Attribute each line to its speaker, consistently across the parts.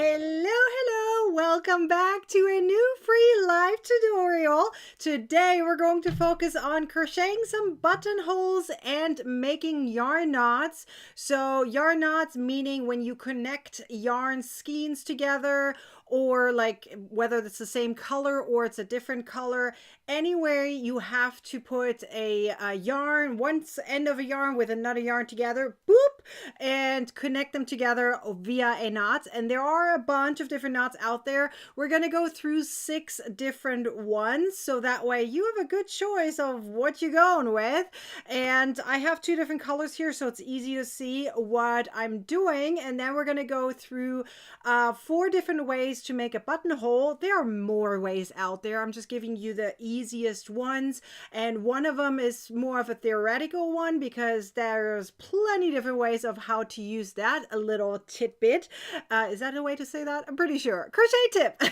Speaker 1: Hello, welcome back to a new free live tutorial. Today we're going to focus on crocheting some buttonholes and making yarn knots. So yarn knots meaning when you connect yarn skeins together, or like whether it's the same color or it's a different color. Anywhere you have to put a yarn, one end of a yarn with another yarn together, boop, and connect them together via a knot. And there are a bunch of different knots out there. We're going to go through 6 different ones, so that way you have a good choice of what you're going with. And I have 2 different colors here, so it's easy to see what I'm doing. And then we're going to go through 4 different ways to make a buttonhole. There are more ways out there. I'm just giving you the easiest ones, and one of them is more of a theoretical one because there's plenty different ways of how to use that. A little tidbit, is that a way to say that? I'm pretty sure. Crochet tip.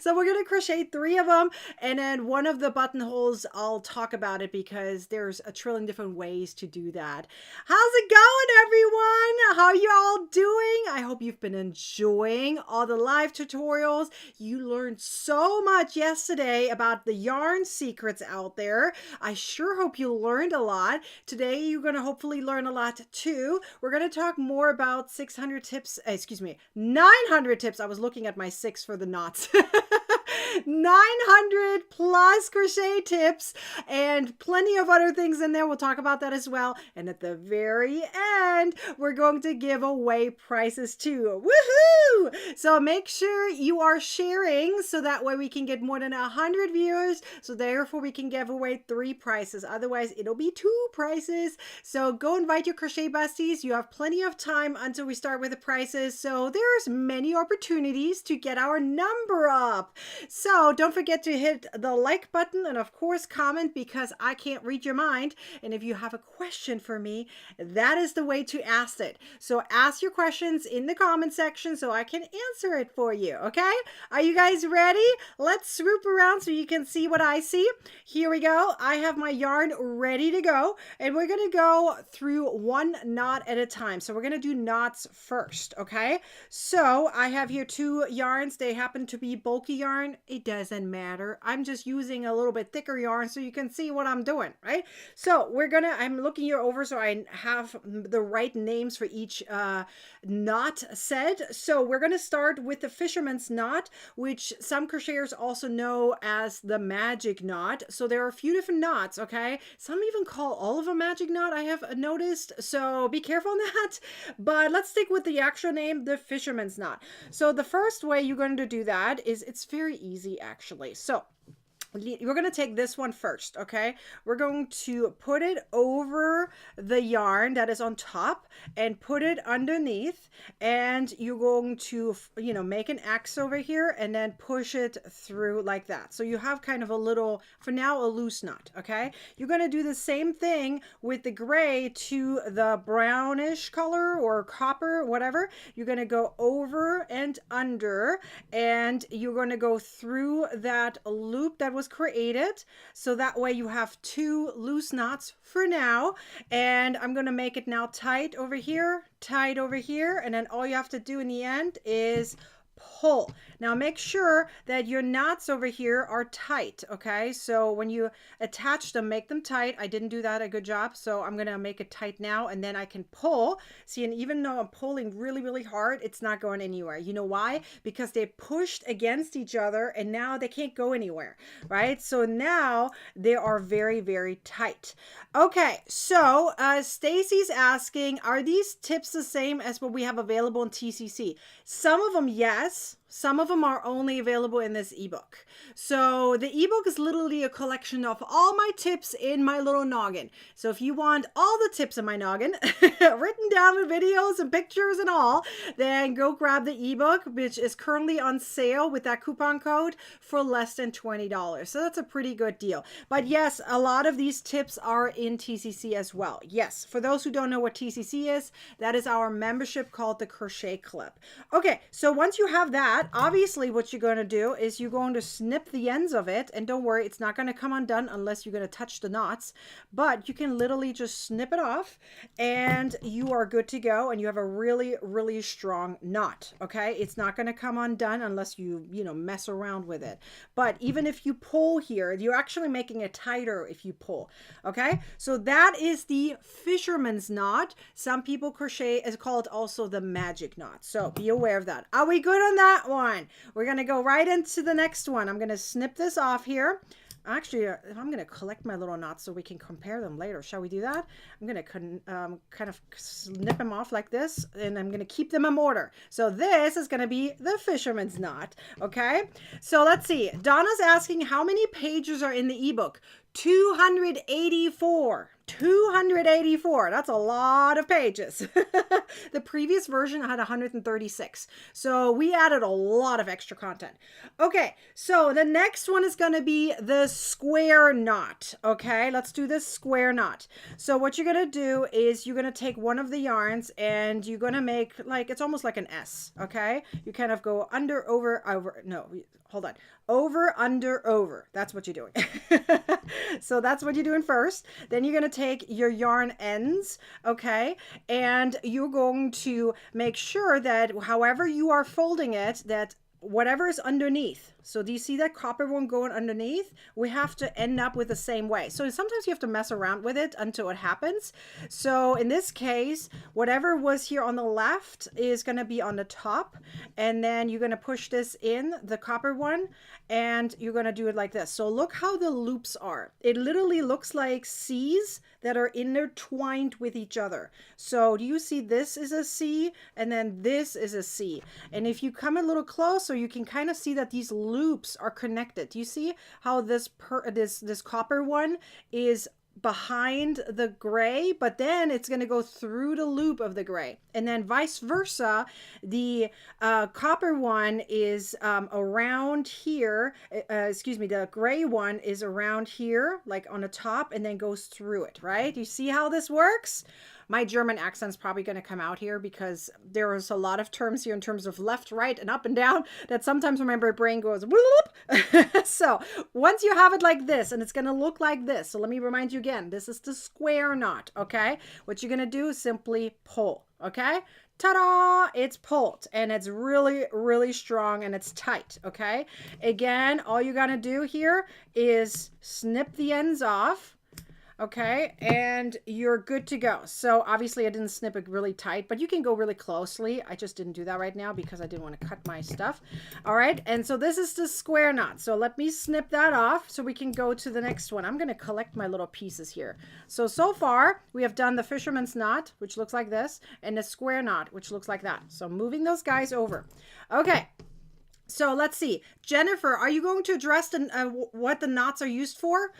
Speaker 1: So we're going to crochet 3 of them, and then one of the buttonholes I'll talk about it because there's a trillion different ways to do that. How's it going, everyone? How you all doing? I hope you've been enjoying all the live tutorials. You learned so much yesterday about the yarn secrets out there. I sure hope you learned a lot. Today you're going to hopefully learn a lot too. We're going to talk more about 600 tips, 900 tips. I was looking at my 6 for the knots. 900 plus crochet tips and plenty of other things in there. We'll talk about that as well. And at the very end, we're going to give away prizes too. Woohoo! So make sure you are sharing so that way we can get more than 100 viewers. So therefore we can give away 3 prizes. Otherwise it'll be 2 prizes. So go invite your crochet besties. You have plenty of time until we start with the prizes. So there's many opportunities to get our number up. So don't forget to hit the like button and of course comment, because I can't read your mind. And if you have a question for me, that is the way to ask it. So ask your questions in the comment section so I can answer it for you. Okay? Are you guys ready? Let's swoop around so you can see what I see. Here we go. I have my yarn ready to go, and we're going to go through 1 knot at a time. So we're going to do knots first. Okay? So I have here 2 yarns. They happen to be bulky yarn. It doesn't matter. I'm just using a little bit thicker yarn so you can see what I'm doing, right? So I'm looking here over so I have the right names for each knot said. So we're going to start with the fisherman's knot, which some crocheters also know as the magic knot. So there are a few different knots, okay? Some even call all of a magic knot, I have noticed. So be careful on that. But let's stick with the actual name, the fisherman's knot. So the first way you're going to do that is, it's very easy actually. So we're going to take this one first, okay? We're going to put it over the yarn that is on top and put it underneath, and you're going to, make an X over here and then push it through like that. So you have kind of a little, for now, a loose knot, okay? You're going to do the same thing with the gray to the brownish color or copper, whatever. You're going to go over and under, and you're going to go through that loop that was created, so that way you have 2 loose knots for now. And I'm going to make it now tight over here, and then all you have to do in the end is pull. Now make sure that your knots over here are tight, okay? So when you attach them, make them tight. I didn't do that a good job, so I'm gonna make it tight now, and then I can pull. See, and even though I'm pulling really, really hard, it's not going anywhere. You know why? Because they pushed against each other and now they can't go anywhere, right? So now they are very, very tight. Okay, so Stacy's asking, are these tips the same as what we have available in TCC? Some of them, yes. Some of them are only available in this ebook. So the ebook is literally a collection of all my tips in my little noggin. So if you want all the tips in my noggin, written down with videos and pictures and all, then go grab the ebook, which is currently on sale with that coupon code for less than $20. So that's a pretty good deal. But yes, a lot of these tips are in TCC as well. Yes, for those who don't know what TCC is, that is our membership called the Crochet Club. Okay, so once you have that, obviously what you're going to do is you're going to snip the ends of it. And don't worry, it's not going to come undone unless you're going to touch the knots. But you can literally just snip it off and you are good to go. And you have a really, really strong knot. Okay, it's not going to come undone unless you mess around with it. But even if you pull here, you're actually making it tighter if you pull. Okay, so that is the fisherman's knot. Some people crochet is called also the magic knot. So be aware of that. Are we good on that one? We're going to go right into the next one. I'm going to snip this off here. Actually, I'm going to collect my little knots so we can compare them later. Shall we do that? I'm going to kind of snip them off like this, and I'm going to keep them in order. So this is going to be the fisherman's knot. Okay, so let's see. Donna's asking how many pages are in the ebook. 284. 284. That's a lot of pages. The previous version had 136. So we added a lot of extra content. Okay, so the next one is going to be the square knot. Okay, let's do this square knot. So what you're going to do is you're going to take one of the yarns and you're going to make like, it's almost like an S. Okay, you kind of go under, over, no, hold on. Over, under, over. That's what you're doing. So that's what you're doing first. Then you're going to take your yarn ends, okay? And you're going to make sure that however you are folding it, that whatever is underneath. So do you see that copper one going underneath? We have to end up with the same way. So sometimes you have to mess around with it until it happens. So in this case, whatever was here on the left is going to be on the top. And then you're going to push this in, the copper one, and you're going to do it like this. So look how the loops are. It literally looks like C's that are intertwined with each other. So do you see this is a C and then this is a C? And if you come a little closer, you can kind of see that these loops are connected. Do you see how this copper one is behind the gray, but then it's going to go through the loop of the gray, and then vice versa. The copper one is around here, the gray one is around here, like on the top, and then goes through it, right? You see how this works? My German accent's probably going to come out here because there is a lot of terms here in terms of left, right, and up and down that sometimes when my brain goes whoop. So once you have it like this, and it's going to look like this. So let me remind you again, this is the square knot, okay? What you're going to do is simply pull, okay? Ta-da! It's pulled, and it's really, really strong, and it's tight, okay? Again, all you got to do here is snip the ends off. Okay, and you're good to go. So obviously I didn't snip it really tight, but you can go really closely. I just didn't do that right now because I didn't want to cut my stuff. All right, and so this is the square knot. So let me snip that off so we can go to the next one. I'm going to collect my little pieces here. So far we have done the fisherman's knot, which looks like this, and the square knot, which looks like that. So moving those guys over. Okay. So let's see. Jennifer, are you going to address what the knots are used for?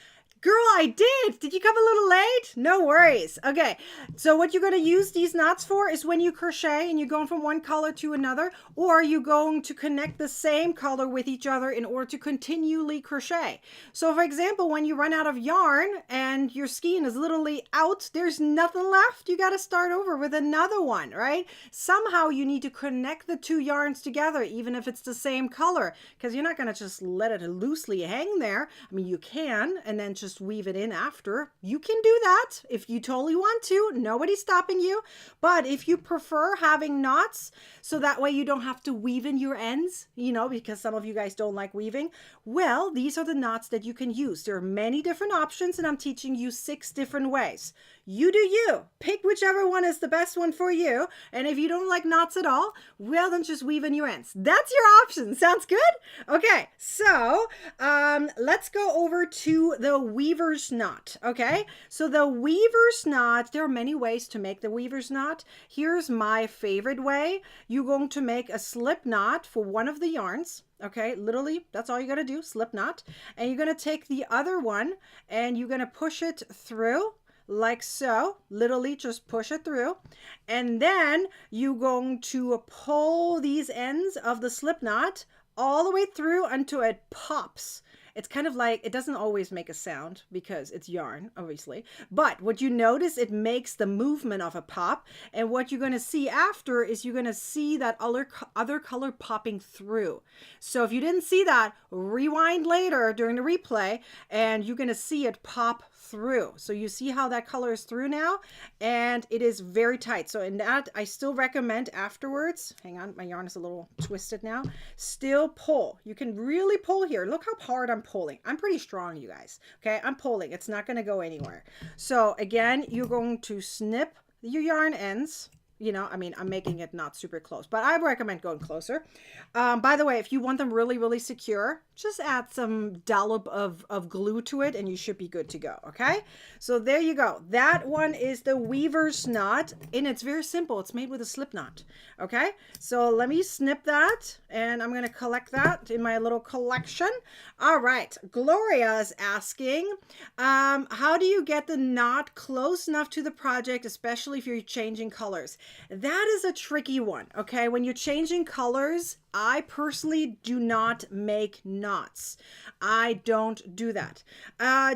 Speaker 1: Girl, I did. Did you come a little late? No worries. Okay, so what you're going to use these knots for is when you crochet and you're going from one color to another, or you're going to connect the same color with each other in order to continually crochet. So for example, when you run out of yarn and your skein is literally out, there's nothing left, you got to start over with another one, right? Somehow you need to connect the two yarns together, even if it's the same color, because you're not going to just let it loosely hang there. I mean, you can, and then just weave it in after. You can do that if you totally want to. Nobody's stopping you. But if you prefer having knots, so that way you don't have to weave in your ends, because some of you guys don't like weaving, well, these are the knots that you can use. There are many different options, and I'm teaching you 6 different ways. You do you. Pick whichever one is the best one for you. And if you don't like knots at all, well, then just weave in your ends. That's your option. Sounds good? Okay, so let's go over to the weaver's knot. Okay, so the weaver's knot, there are many ways to make the weaver's knot. Here's my favorite way. You're going to make a slip knot for one of the yarns. Okay, literally, that's all you got to do, slip knot. And you're going to take the other one and you're going to push it through. Like so, literally just push it through, and then you're going to pull these ends of the slip knot all the way through until it pops. it's kind of like, it doesn't always make a sound because it's yarn, obviously. But what you notice, it makes the movement of a pop. And what you're going to see after is you're going to see that other color popping through. So if you didn't see that, rewind later during the replay and you're going to see it pop through. So you see how that color is through now, and it is very tight. So in that, I still recommend afterwards, hang on, my yarn is a little twisted now, still pull. You can really pull here. Look how hard I'm pulling. I'm pretty strong, you guys. Okay, I'm pulling. It's not going to go anywhere. So again, you're going to snip your yarn ends. You know, I mean, I'm making it not super close, but I recommend going closer. By the way, if you want them really, really secure, just add some dollop of glue to it and you should be good to go. Okay. So there you go. That one is the weaver's knot, and it's very simple. It's made with a slip knot. Okay. So let me snip that and I'm going to collect that in my little collection. All right. Gloria is asking, how do you get the knot close enough to the project, especially if you're changing colors? That is a tricky one. Okay. When you're changing colors, I personally do not make knots. I don't do that.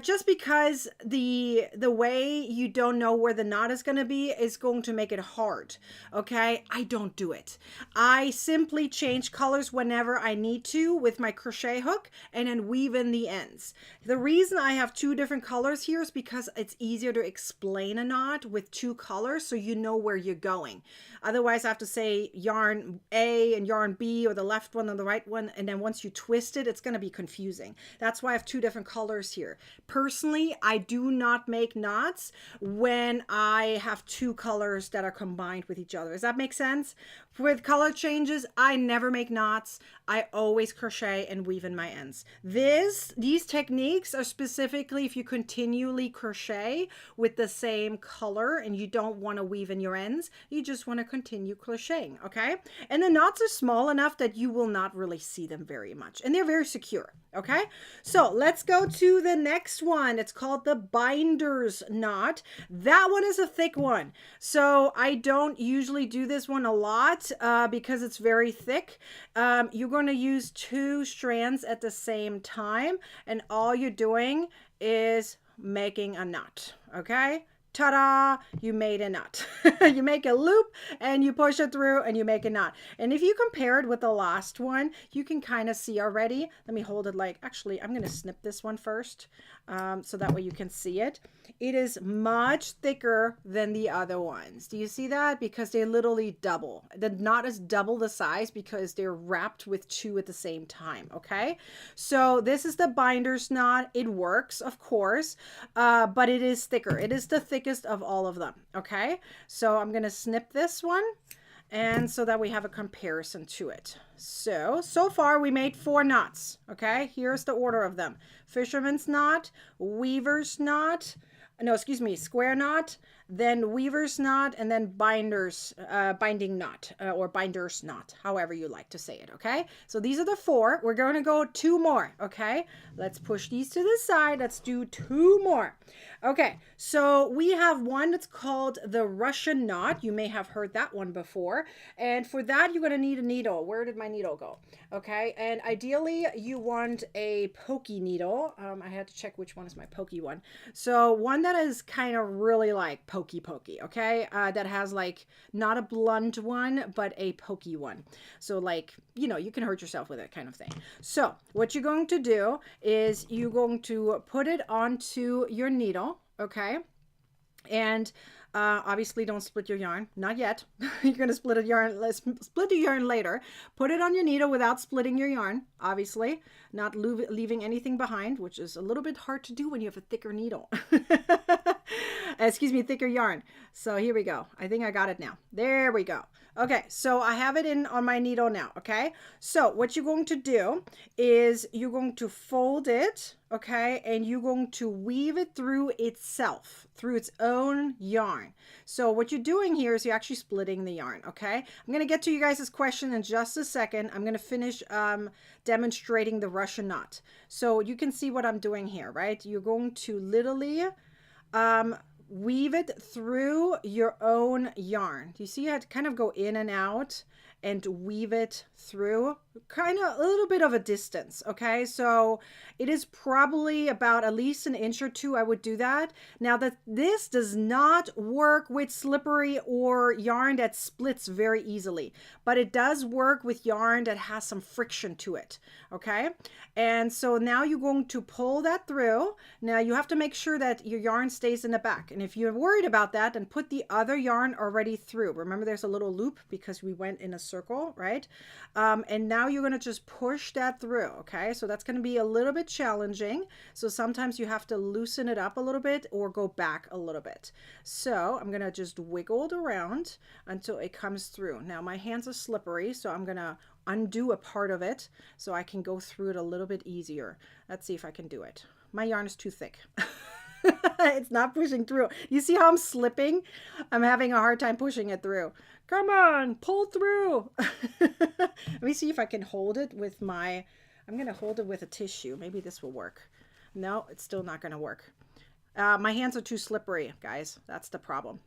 Speaker 1: Just because the way you don't know where the knot is going to be is going to make it hard. Okay. I don't do it. I simply change colors whenever I need to with my crochet hook and then weave in the ends. The reason I have two different colors here is because it's easier to explain a knot with two colors so you know where you're going. Otherwise, I have to say yarn A and yarn B, or the left one and the right one, and then once you twist it, it's going to be confusing. That's why I have two different colors here. Personally, I do not make knots when I have two colors that are combined with each other. Does that make sense? With color changes, I never make knots. I always crochet and weave in my ends. These techniques are specifically if you continually crochet with the same color and you don't want to weave in your ends, you just want to continue crocheting, okay? And the knots are small enough that you will not really see them very much, and they're very secure, okay? So let's go to the next one. It's called the binder's knot. That one is a thick one, so I don't usually do this one a lot because it's very thick. You're going to use two strands at the same time, and all you're doing is making a knot, okay? Ta-da, you made a knot. You make a loop and you push it through and you make a knot. And if you compare it with the last one, you can kind of see already. Let me hold it like, actually, I'm going to snip this one first so that way you can see it. It is much thicker than the other ones. Do you see that? Because they literally double. The knot is double the size because they're wrapped with two at the same time, okay? So this is the binder's knot. It works, of course, but it is thicker. It is the thickest of all of them, okay? So I'm going to snip this one, and so that we have a comparison to it. So far we made 4 knots, okay? Here's the order of them. Fisherman's knot, weaver's knot, no, excuse me, square knot, then weaver's knot, and then binding knot, or binder's knot, however you like to say it, okay? So these are the 4. We're going to go 2 more, okay? Let's push these to the side. Let's do 2 more. Okay, so we have one that's called the Russian knot. You may have heard that one before. And for that, you're going to need a needle. Where did my needle go? Okay, and ideally, you want a pokey needle. I had to check which one is my pokey one. So one that is kind of really like pokey, okay? That has like not a blunt one, but a pokey one. So like, you know, you can hurt yourself with it kind of thing. So what you're going to do is you're going to put it onto your needle, okay? And obviously don't split your yarn, not yet. You're going to split the yarn later. Put it on your needle without splitting your yarn, obviously, not leaving anything behind, which is a little bit hard to do when you have a thicker needle. Excuse me, thicker yarn. So here we go. I think I got it now. There we go. Okay, so I have it on my needle now, okay? So what you're going to do is you're going to fold it, okay? And you're going to weave it through itself, through its own yarn. So what you're doing here is you're actually splitting the yarn, okay? I'm going to get to you guys' question in just a second. I'm going to finish demonstrating the Russian knot. So you can see what I'm doing here, right? You're going to literally weave it through your own yarn. Do you see how to kind of go in and out? and weave it through kind of a little bit of a distance. Okay, so it is probably about at least an inch or two I would do that. Now that this does not work with slippery or yarn that splits very easily, but it does work with yarn that has some friction to it. Okay, and so now you're going to pull that through. Now you have to make sure that your yarn stays in the back, and if you're worried about that, then put the other yarn already through. Remember, there's a little loop because we went in a circle, right? And now you're going to just push that through. Okay, so that's going to be a little bit challenging, so sometimes you have to loosen it up a little bit or go back a little bit. So I'm going to just wiggle it around until it comes through. Now my hands are slippery, so I'm going to undo a part of it so I can go through it a little bit easier. Let's see if I can do it. My yarn is too thick. It's not pushing through. You see how I'm slipping? I'm having a hard time pushing it through. Come on, pull through. Let me see if I can hold it with my, I'm going to hold it with a tissue. Maybe this will work. No, it's still not going to work. My hands are too slippery, guys. That's the problem.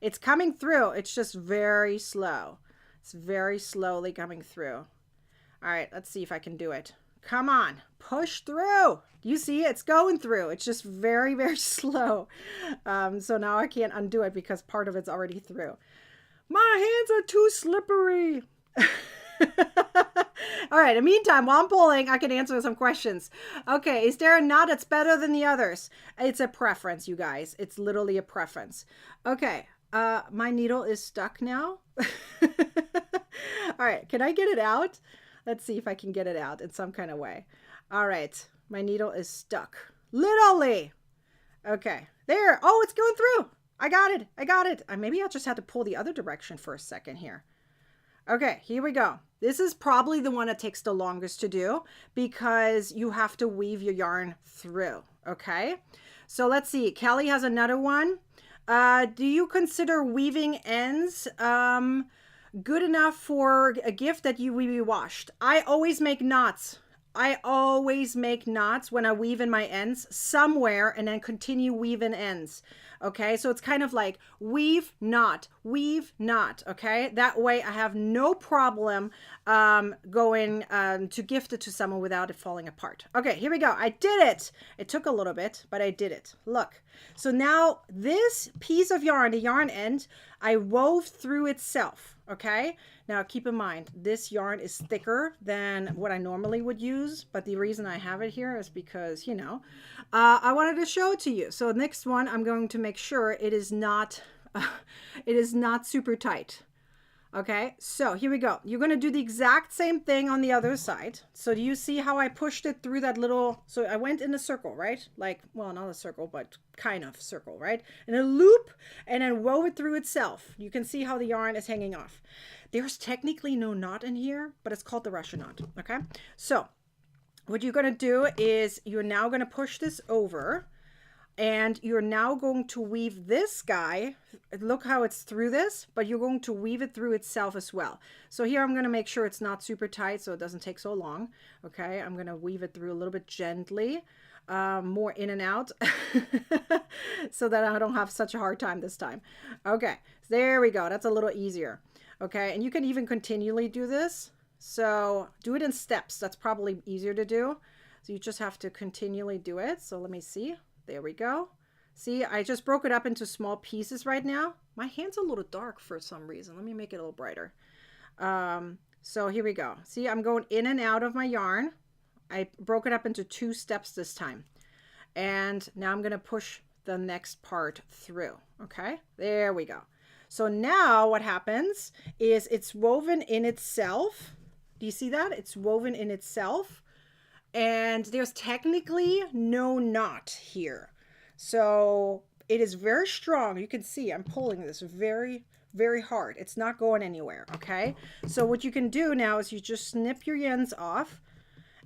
Speaker 1: It's coming through. It's just very slow. It's very slowly coming through. All right, let's see if I can do it. Come on, push through. You see, it's going through. It's just very, very slow. So now I can't undo it because part of it's already through. My hands are too slippery. All right, in the meantime, while I'm pulling, I can answer some questions. Okay, is there a knot that's better than the others? It's a preference, you guys. It's literally a preference. Okay, my needle is stuck now. All right, can I get it out? Let's see if I can get it out in some kind of way. All right, my needle is stuck. Literally. Okay, there. Oh, it's going through. I got it. I got it. Maybe I'll just have to pull the other direction for a second here. Okay, here we go. This is probably the one that takes the longest to do because you have to weave your yarn through. Okay, so let's see. Kelly has another one. Do you consider weaving ends good enough for a gift that you will be washed? I always make knots. I always make knots when I weave in my ends somewhere and then continue weaving ends. Okay, so it's kind of like weave, knot, okay? That way I have no problem going to gift it to someone without it falling apart. Okay, here we go. I did it. It took a little bit, but I did it. Look. So now this piece of yarn, the yarn end, I wove through itself. Okay, now keep in mind, this yarn is thicker than what I normally would use, but the reason I have it here is because, you know, I wanted to show it to you. So next one, I'm going to make sure it is not super tight. Okay, so here we go. You're going to do the exact same thing on the other side. So do you see how I pushed it through that little, so I went in a circle, right? Like, well, not a circle, but kind of circle, right? In a loop, and then wove it through itself. You can see how the yarn is hanging off. There's technically no knot in here, but it's called the Russian knot, okay? So what you're going to do is you're now going to push this over. And you're now going to weave this guy. Look how it's through this, but you're going to weave it through itself as well. So here I'm going to make sure it's not super tight so it doesn't take so long. Okay, I'm going to weave it through a little bit gently, more in and out, so that I don't have such a hard time this time. Okay, there we go. That's a little easier. Okay, and you can even continually do this. So do it in steps. That's probably easier to do. So you just have to continually do it. So let me see. There we go. See, I just broke it up into small pieces right now. My hand's a little dark for some reason. Let me make it a little brighter. So here we go. See, I'm going in and out of my yarn. I broke it up into 2 steps this time. And now I'm going to push the next part through. Okay, there we go. So now what happens is it's woven in itself. Do you see that? It's woven in itself. And there's technically no knot here. So it is very strong. You can see I'm pulling this very, very hard. It's not going anywhere, okay? So what you can do now is you just snip your ends off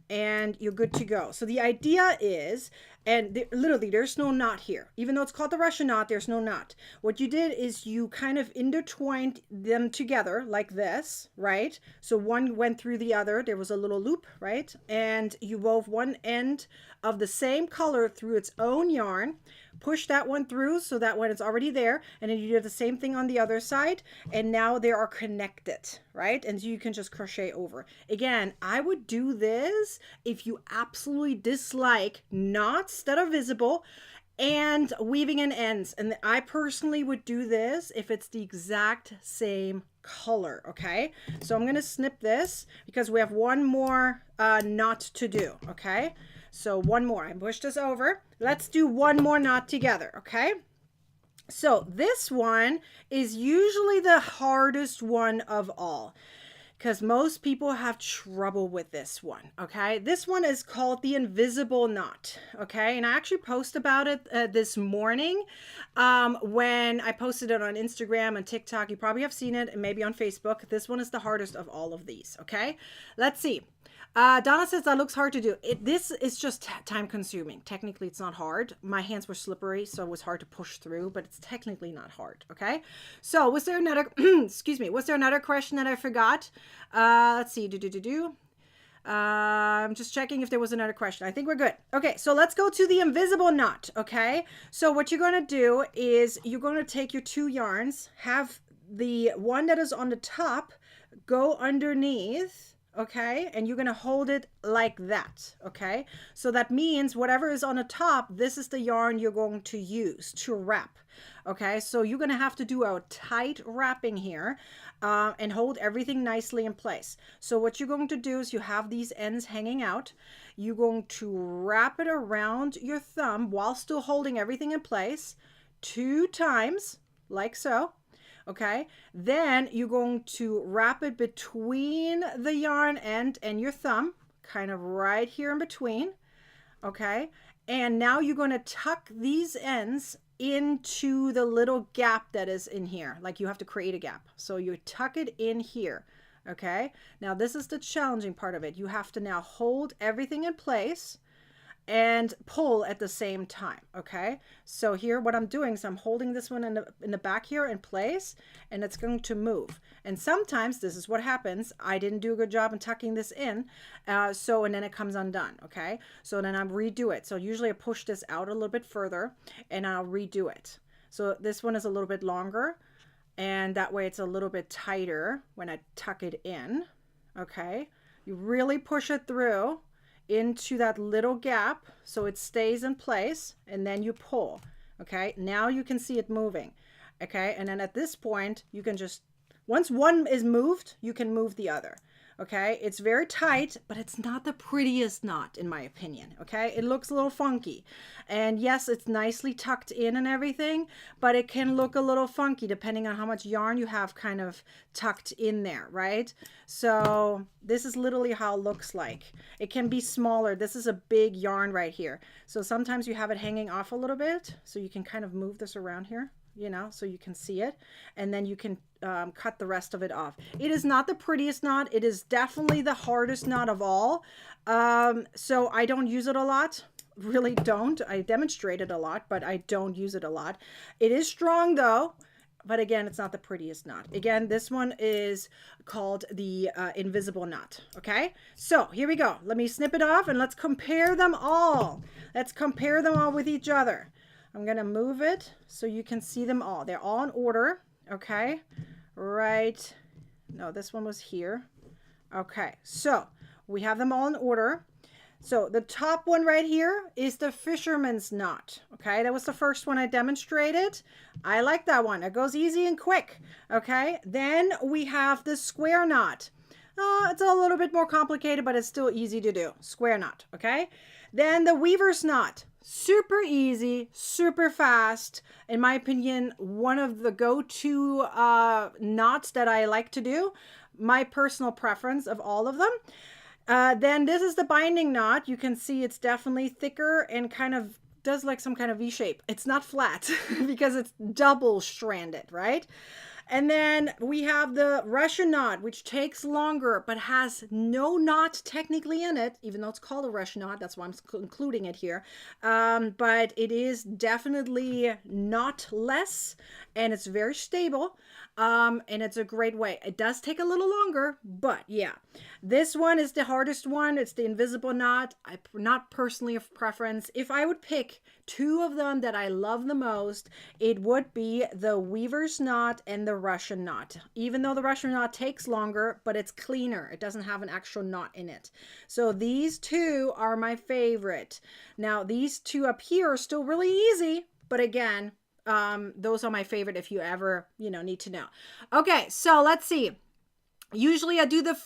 Speaker 1: and you're good to go. So the idea is And literally, there's no knot here. Even though it's called the Russian knot, there's no knot. What you did is you kind of intertwined them together like this, right? So one went through the other. There was a little loop, right? And you wove one end of the same color through its own yarn, push that one through so that one is already there, and then you do the same thing on the other side, and now they are connected, right? And you can just crochet over. Again, I would do this if you absolutely dislike knots that are visible and weaving in ends. And I personally would do this if it's the exact same color. Okay, so I'm gonna snip this because we have one more knot to do. Okay, so one more. I push this over. Let's do one more knot together. Okay, so this one is usually the hardest one of all, because most people have trouble with this one. Okay, this one is called the invisible knot. Okay, and I actually posted about it this morning when I posted it on Instagram and TikTok. You probably have seen it, and maybe on Facebook. This one is the hardest of all of these. Okay, let's see. Donna says that looks hard to do. This is just time consuming. Technically, it's not hard. My hands were slippery, so it was hard to push through, but it's technically not hard. Okay. So was there another, excuse me, was there another question that I forgot? Let's see. I'm just checking if there was another question. I think we're good. Okay. So let's go to the invisible knot. Okay. So what you're going to do is you're going to take your two yarns, have the one that is on the top go underneath. Okay, and you're going to hold it like that. Okay, so that means whatever is on the top, this is the yarn you're going to use to wrap. Okay, so you're going to have to do a tight wrapping here and hold everything nicely in place. So what you're going to do is you have these ends hanging out. You're going to wrap it around your thumb while still holding everything in place 2 times, like so. Okay, then you're going to wrap it between the yarn end and your thumb, kind of right here in between. Okay, and now you're going to tuck these ends into the little gap that is in here. Like you have to create a gap. So you tuck it in here. Okay, now this is the challenging part of it. You have to now hold everything in place and pull at the same time. Okay, so here what I'm doing is I'm holding this one in the back here in place, and it's going to move. And sometimes this is what happens. I didn't do a good job in tucking this in, and then it comes undone. Okay, so then I redo it. So usually I push this out a little bit further and I'll redo it. So this one is a little bit longer, and that way it's a little bit tighter when I tuck it in. Okay, you really push it through into that little gap so it stays in place, and then you pull. Okay, now you can see it moving. Okay, and then at this point you can just, once one is moved, you can move the other. Okay, it's very tight, but it's not the prettiest knot in my opinion. Okay, it looks a little funky, and yes, it's nicely tucked in and everything, but it can look a little funky depending on how much yarn you have kind of tucked in there, right? So this is literally how it looks like. It can be smaller. This is a big yarn right here, so sometimes you have it hanging off a little bit, so you can kind of move this around here, you know, so you can see it, and then you can cut the rest of it off. It is not the prettiest knot. It is definitely the hardest knot of all. So I don't use it a lot. Really don't. I demonstrate it a lot, but I don't use it a lot. It is strong though, but again, it's not the prettiest knot. Again, this one is called the invisible knot. Okay, so here we go. Let me snip it off and let's compare them all. Let's compare them all with each other. I'm going to move it so you can see them all. They're all in order. Okay, right. No, this one was here. Okay, so we have them all in order. So the top one right here is the fisherman's knot. Okay, that was the first one I demonstrated. I like that one. It goes easy and quick. Okay, then we have the square knot. It's a little bit more complicated, but it's still easy to do. Square knot. Okay, then the weaver's knot. Super easy, super fast. In my opinion, one of the go-to knots that I like to do. My personal preference of all of them. Then this is the binding knot. You can see it's definitely thicker and kind of does like some kind of V shape. It's not flat because it's double stranded, right? And then we have the Russian knot, which takes longer but has no knot technically in it, even though it's called a Russian knot. That's why I'm including it here. But it is definitely knotless, and it's very stable. And it's a great way. It does take a little longer, but yeah. This one is the hardest one. It's the invisible knot. Not personally of preference. If I would pick two of them that I love the most, it would be the weaver's knot and the Russian knot. Even though the Russian knot takes longer, but it's cleaner. It doesn't have an actual knot in it. So these two are my favorite. Now, these two up here are still really easy, but again, those are my favorite if you ever, need to know. Okay, so let's see. Usually I do the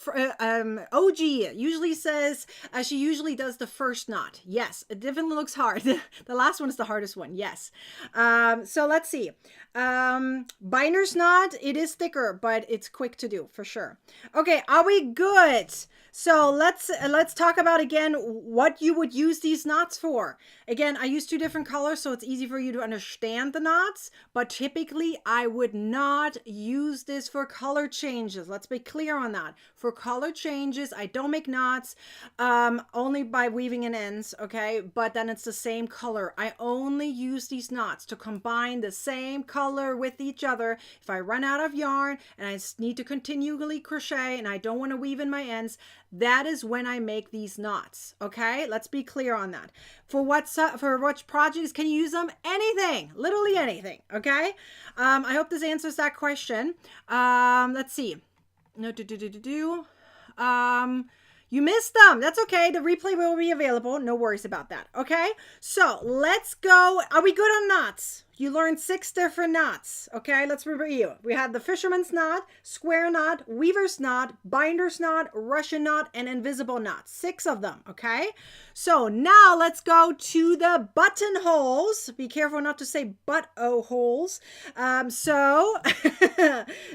Speaker 1: OG usually says she usually does the first knot. Yes, it definitely looks hard. The last one is the hardest one. Yes. So let's see. Binder's knot, it is thicker, but it's quick to do for sure. Okay, are we good? So let's talk about again what you would use these knots for. Again, I use two different colors, so it's easy for you to understand the knots, but typically I would not use this for color changes. Let's be clear on that. For color changes, I don't make knots, only by weaving in ends, okay? But then it's the same color. I only use these knots to combine the same color with each other. If I run out of yarn and I need to continually crochet and I don't want to weave in my ends, that is when I make these knots, okay? Let's be clear on that. For what projects can you use them? Anything, literally anything, okay? I hope this answers that question. Let's see. No, you missed them. That's okay. The replay will be available. No worries about that. Okay. So let's go. Are we good on knots? You learned 6 different knots. Okay. Let's review. We had the fisherman's knot, square knot, weaver's knot, binder's knot, Russian knot, and invisible knot. 6 of them. Okay. So now let's go to the buttonholes. Be careful not to say holes. So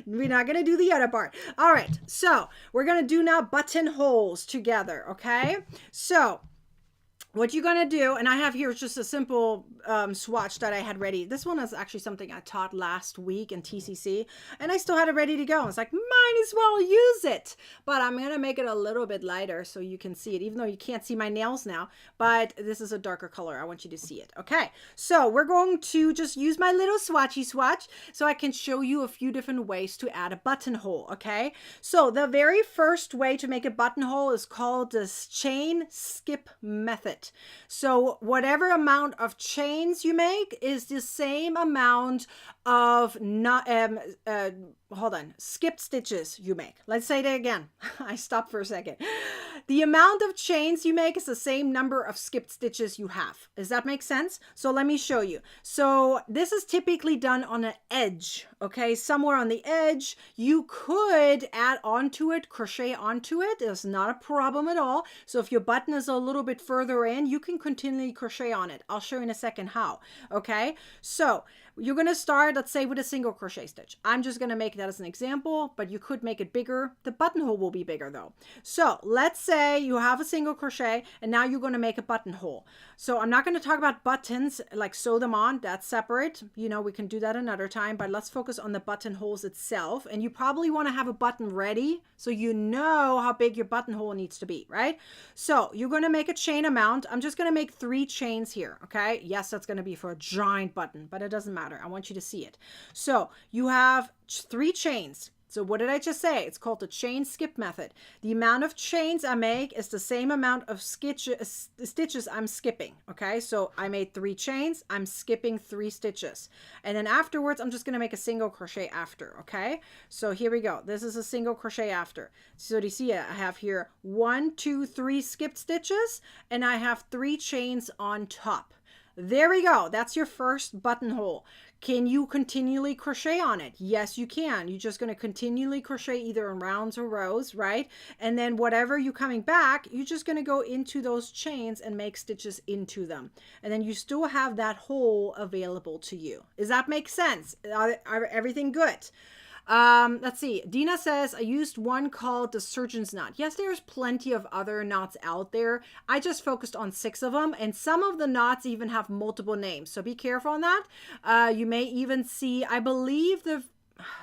Speaker 1: we're not going to do the other part. All right. So we're going to do now buttonholes together. Okay. So what you're going to do, and I have here just a simple swatch that I had ready. This one is actually something I taught last week in TCC, and I still had it ready to go. It's like, might as well use it. But I'm going to make it a little bit lighter so you can see it, even though you can't see my nails now. But this is a darker color. I want you to see it. Okay, so we're going to just use my little swatchy swatch so I can show you a few different ways to add a buttonhole, okay? So the very first way to make a buttonhole is called the chain skip method. So whatever amount of chains you make is the same amount of skipped stitches you make. Let's say that again. I stopped for a second. The amount of chains you make is the same number of skipped stitches you have. Does that make sense? So let me show you. So this is typically done on an edge, okay? Somewhere on the edge. You could add onto it, crochet onto it. It's not a problem at all. So if your button is a little bit further in, you can continually crochet on it. I'll show you in a second how, okay? So you're going to start, let's say, with a single crochet stitch. I'm just going to make that as an example, but you could make it bigger. The buttonhole will be bigger though. So let's say you have a single crochet and now you're going to make a buttonhole. So I'm not going to talk about buttons, like sew them on. That's separate. You know, we can do that another time, but let's focus on the buttonholes itself. And you probably want to have a button ready so you know how big your buttonhole needs to be, right? So you're going to make a chain amount. I'm just going to make 3 chains here, okay? Yes, that's going to be for a giant button, but it doesn't matter. I want you to see it. So you have 3 chains. So what did I just say? It's called the chain skip method. The amount of chains I make is the same amount of stitches I'm skipping. Okay, so I made 3 chains. I'm skipping 3 stitches. And then afterwards, I'm just going to make a single crochet after. Okay, so here we go. This is a single crochet after. So do you see it? I have here 1, 2, 3 skipped stitches, and I have 3 chains on top. There we go. That's your first buttonhole. Can you continually crochet on it? Yes, you can. You're just going to continually crochet either in rounds or rows, right? And then whatever you're coming back, you're just going to go into those chains and make stitches into them. And then you still have that hole available to you. Does that make sense? Everything good? Let's see. Dina says, I used one called the surgeon's knot. Yes, there's plenty of other knots out there. I just focused on 6 of them, and some of the knots even have multiple names. So be careful on that. You may even see, I believe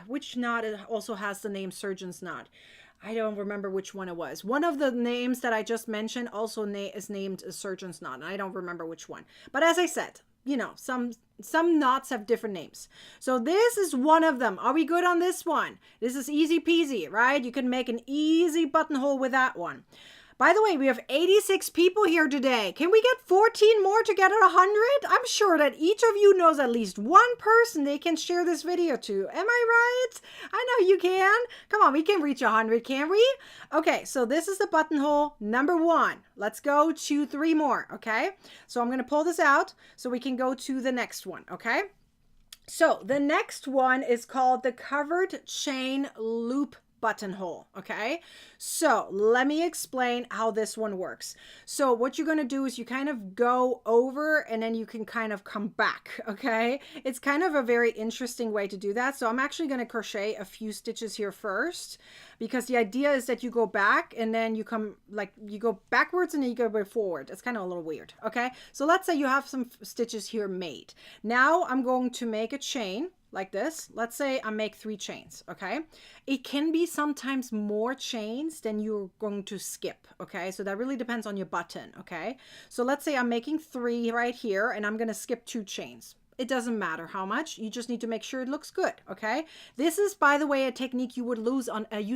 Speaker 1: which knot also has the name surgeon's knot? I don't remember which one it was. One of the names that I just mentioned also is named a surgeon's knot, and I don't remember which one. But as I said, you know, some knots have different names. So this is one of them. Are we good on this one? This is easy peasy, right? You can make an easy buttonhole with that one. By the way, we have 86 people here today. Can we get 14 more to get at 100? I'm sure that each of you knows at least one person they can share this video to. Am I right? I know you can. Come on, we can reach 100, can we? Okay, so this is the buttonhole number 1. Let's go to 3 more, okay? So I'm going to pull this out so we can go to the next one, okay? So the next one is called the covered chain loop buttonhole. Okay, so let me explain how this one works. So what you're going to do is you kind of go over and then you can kind of come back. Okay, it's kind of a very interesting way to do that. So I'm actually going to crochet a few stitches here first, because the idea is that you go back and then you come, like, you go backwards and then you go forward. It's kind of a little weird. Okay, so let's say you have some stitches here made. Now I'm going to make a chain like this. Let's say I make 3 chains, okay? It can be sometimes more chains than you're going to skip, okay? So that really depends on your button, okay? So let's say I'm making 3 right here and I'm gonna skip 2 chains. It doesn't matter how much, you just need to make sure it looks good, okay? This is, by the way, a technique you would use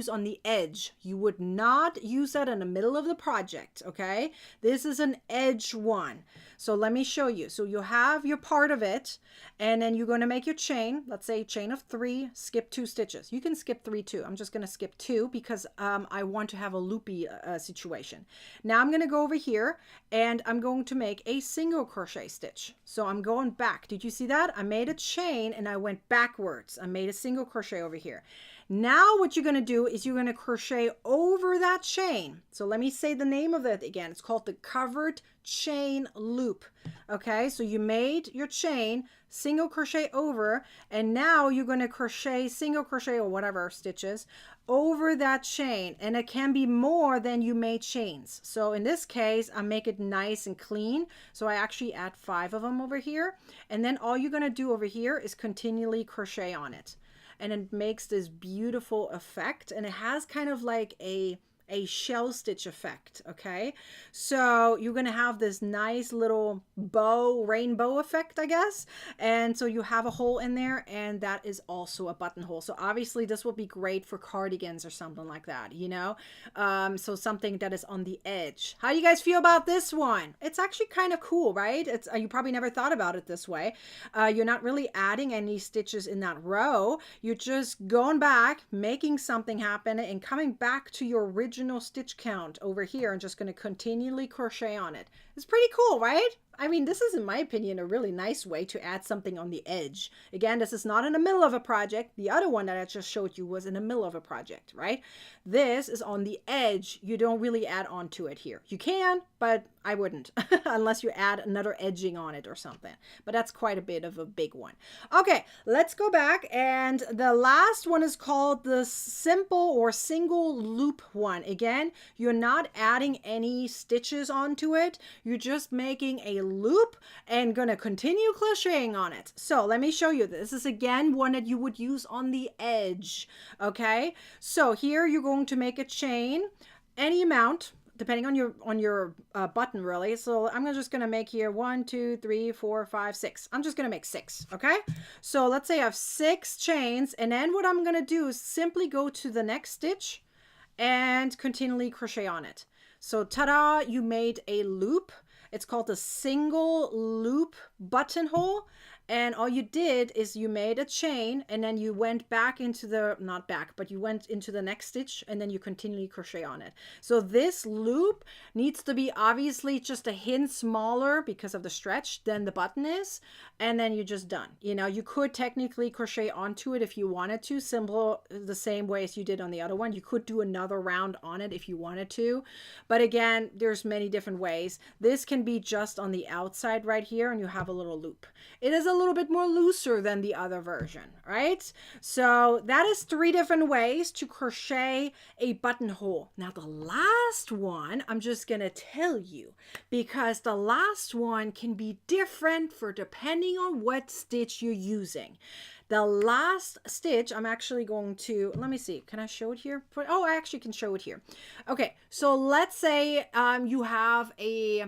Speaker 1: on the edge. You would not use that in the middle of the project, okay? This is an edge one. So let me show you. So you have your part of it, and then you're going to make your chain. Let's say chain of 3, skip 2 stitches. You can skip 3 too. I'm just going to skip 2 because I want to have a loopy situation. Now I'm going to go over here and I'm going to make a single crochet stitch. So I'm going back. Did you see that? I made a chain and I went backwards. I made a single crochet over here. Now what you're going to do is you're going to crochet over that chain. So let me say the name of it again. It's called the covered chain loop. Okay, so you made your chain, single crochet over, and now you're going to crochet single crochet or whatever stitches over that chain, and it can be more than you made chains. So in this case, I make it nice and clean, so I actually add 5 of them over here, and then all you're going to do over here is continually crochet on it, and it makes this beautiful effect, and it has kind of like a shell stitch effect. Okay, so you're gonna have this nice little bow, rainbow effect, I guess, and so you have a hole in there, and that is also a buttonhole. So obviously this will be great for cardigans or something like that, you know, so something that is on the edge. How do you guys feel about this one? It's actually kind of cool, right? It's you probably never thought about it this way. You're not really adding any stitches in that row. You're just going back, making something happen, and coming back to your original stitch count over here and just going to continually crochet on it. It's pretty cool, right? I mean, this is, in my opinion, a really nice way to add something on the edge. Again, this is not in the middle of a project. The other one that I just showed you was in the middle of a project, right? This is on the edge. You don't really add onto it here. You can, but I wouldn't unless you add another edging on it or something. But that's quite a bit of a big one. Okay, let's go back. And the last one is called the simple or single loop one. Again, you're not adding any stitches onto it. You're just making a loop and gonna continue crocheting on it. So let me show you. This is again one that you would use on the edge. Okay, so here you're going to make a chain, any amount depending on your button, really. So I'm just gonna make here 1, 2, 3, 4, 5, 6. I'm just gonna make 6. Okay, so let's say I have 6 chains, and then what I'm gonna do is simply go to the next stitch and continually crochet on it. So ta-da, you made a loop. It's called a single loop buttonhole, and all you did is you made a chain, and then you went back into the, not back, but you went into the next stitch, and then you continually crochet on it. So this loop needs to be obviously just a hint smaller because of the stretch than the button is, and then you're just done. You know, you could technically crochet onto it if you wanted to, simple the same way as you did on the other one. You could do another round on it if you wanted to, but again, there's many different ways. This can be just on the outside right here, and you have a little loop. It is a little bit more looser than the other version, right? So that is 3 different ways to crochet a buttonhole. Now the last one, I'm just gonna tell you, because the last one can be different for depending on what stitch you're using. The last stitch, I'm actually going to, let me see, can I show it here? Oh, I actually can show it here. Okay, so let's say you have a,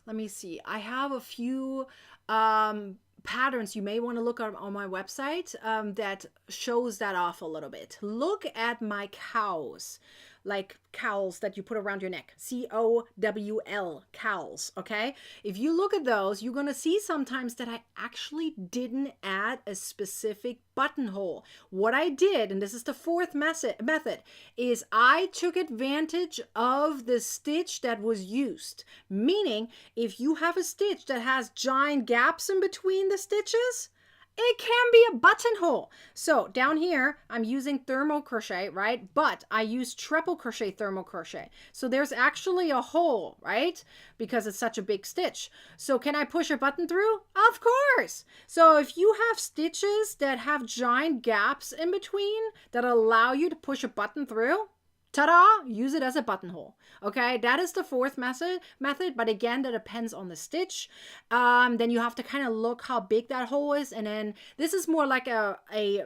Speaker 1: let me see, I have a few patterns you may want to look at on my website that shows that off a little bit. Look at my cows, like cowls that you put around your neck, C-O-W-L, cowls. Okay, if you look at those, you're going to see sometimes that I actually didn't add a specific buttonhole. What I did, and this is the fourth method, is I took advantage of the stitch that was used. Meaning, if you have a stitch that has giant gaps in between the stitches, it can be a buttonhole. So down here, I'm using thermal crochet, right? But I use triple crochet thermal crochet. So there's actually a hole, right? Because it's such a big stitch. So can I push a button through? Of course. So if you have stitches that have giant gaps in between that allow you to push a button through, ta-da, use it as a buttonhole. Okay, that is the fourth method, but again, that depends on the stitch. Then you have to kind of look how big that hole is, and then this is more like a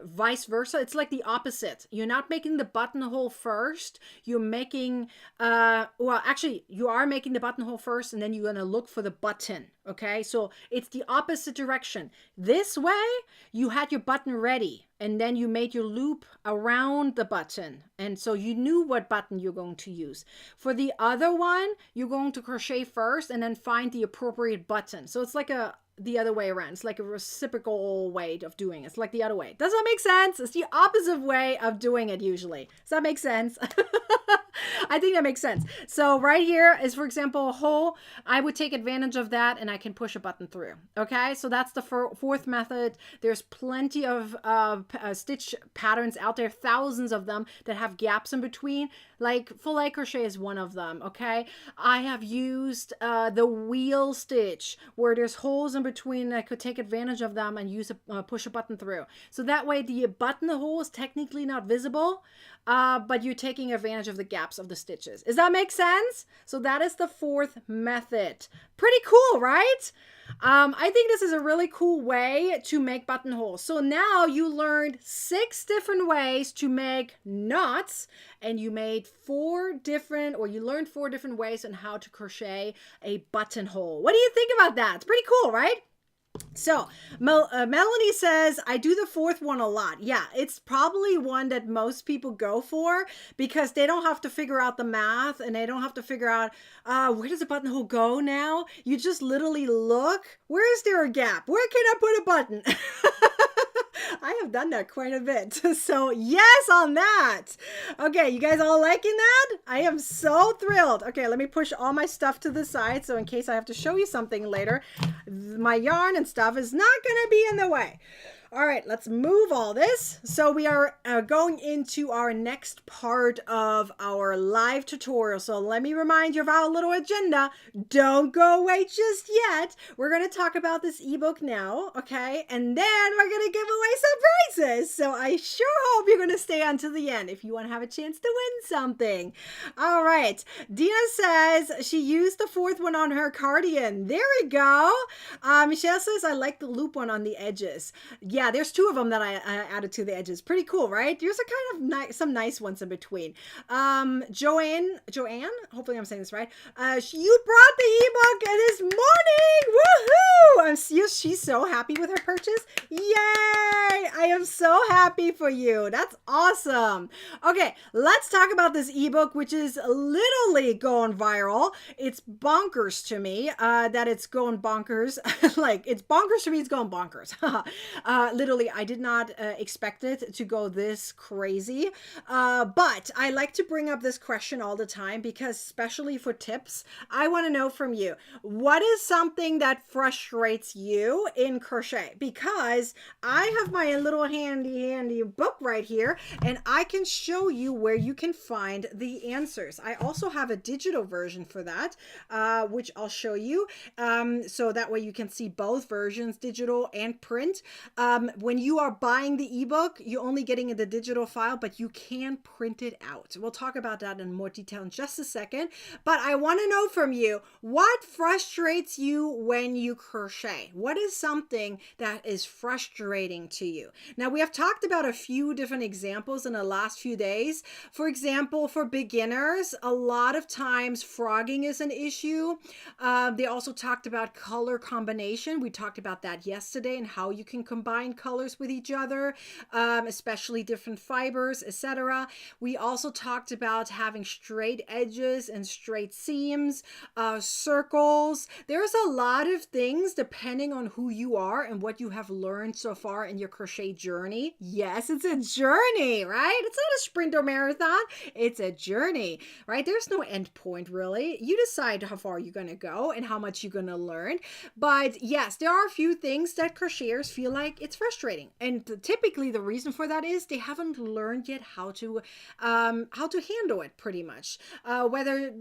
Speaker 1: vice versa. It's like the opposite. You're not making the buttonhole first. You're making, well, actually, you are making the buttonhole first, and then you're gonna look for the button. Okay, so it's the opposite direction. This way, you had your button ready, and then you made your loop around the button. And so you knew what button you're going to use. For the other one, you're going to crochet first and then find the appropriate button. So it's like the other way around. It's like a reciprocal way of doing it. It's like the other way. Does that make sense? It's the opposite way of doing it usually. Does that make sense? I think that makes sense. So right here is, for example, a hole. I would take advantage of that and I can push a button through. Okay, so that's the fourth method. There's plenty of stitch patterns out there, thousands of them that have gaps in between. Like filet crochet is one of them. Okay, I have used the wheel stitch where there's holes in between. I could take advantage of them and use a push a button through. So that way the buttonhole is technically not visible, but you're taking advantage of the gaps of the stitches. Does that make sense? So that is the fourth method. Pretty cool, right? I think this is a really cool way to make buttonholes. So now you learned 6 different ways to make knots, and you made you learned 4 different ways on how to crochet a buttonhole. What do you think about that? It's pretty cool, right? So Melanie says, I do the fourth one a lot. Yeah, it's probably one that most people go for because they don't have to figure out the math and they don't have to figure out where does a buttonhole go now? You just literally look, where is there a gap? Where can I put a button? I have done that quite a bit. So yes on that. Okay, you guys all liking that? I am so thrilled. Okay, let me push all my stuff to the side so in case I have to show you something later, my yarn and stuff is not going to be in the way. All right, let's move all this. So we are going into our next part of our live tutorial. So let me remind you of our little agenda. Don't go away just yet. We're going to talk about this ebook now, okay? And then we're going to give away some prizes. So I sure hope you're going to stay until the end if you want to have a chance to win something. All right. Dina says she used the fourth one on her cardigan. There we go. Michelle says, I like the loop one on the edges. Yeah, there's 2 of them that I added to the edges. Pretty cool, right? There's a kind of some nice ones in between. Joanne, hopefully I'm saying this right. You brought the ebook this morning. Woohoo! She's so happy with her purchase. Yay! I am so happy for you. That's awesome. Okay, let's talk about this ebook, which is literally going viral. It's bonkers to me that it's going bonkers. Like, it's bonkers to me, it's going bonkers. Literally, I did not expect it to go this crazy. But I like to bring up this question all the time because, especially for tips, I want to know from you, what is something that frustrates you in crochet? Because I have my little handy book right here, and I can show you where you can find the answers. I also have a digital version for that, which I'll show you. So that way you can see both versions, digital and print. When you are buying the ebook, you're only getting the digital file, but you can print it out. We'll talk about that in more detail in just a second. But I want to know from you, what frustrates you when you crochet? What is something that is frustrating to you? Now, we have talked about a few different examples in the last few days. For example, for beginners, a lot of times frogging is an issue. They also talked about color combination. We talked about that yesterday and how you can combine colors with each other, especially different fibers, etc. We also talked about having straight edges and straight seams, circles. There's a lot of things depending on who you are and what you have learned so far in your crochet journey. Yes, it's a journey, right? It's not a sprint or marathon. It's a journey, right? There's no end point, really. You decide how far you're going to go and how much you're going to learn. But yes, there are a few things that crocheters feel like it's frustrating. And typically the reason for that is they haven't learned yet how to handle it, pretty much. Whether,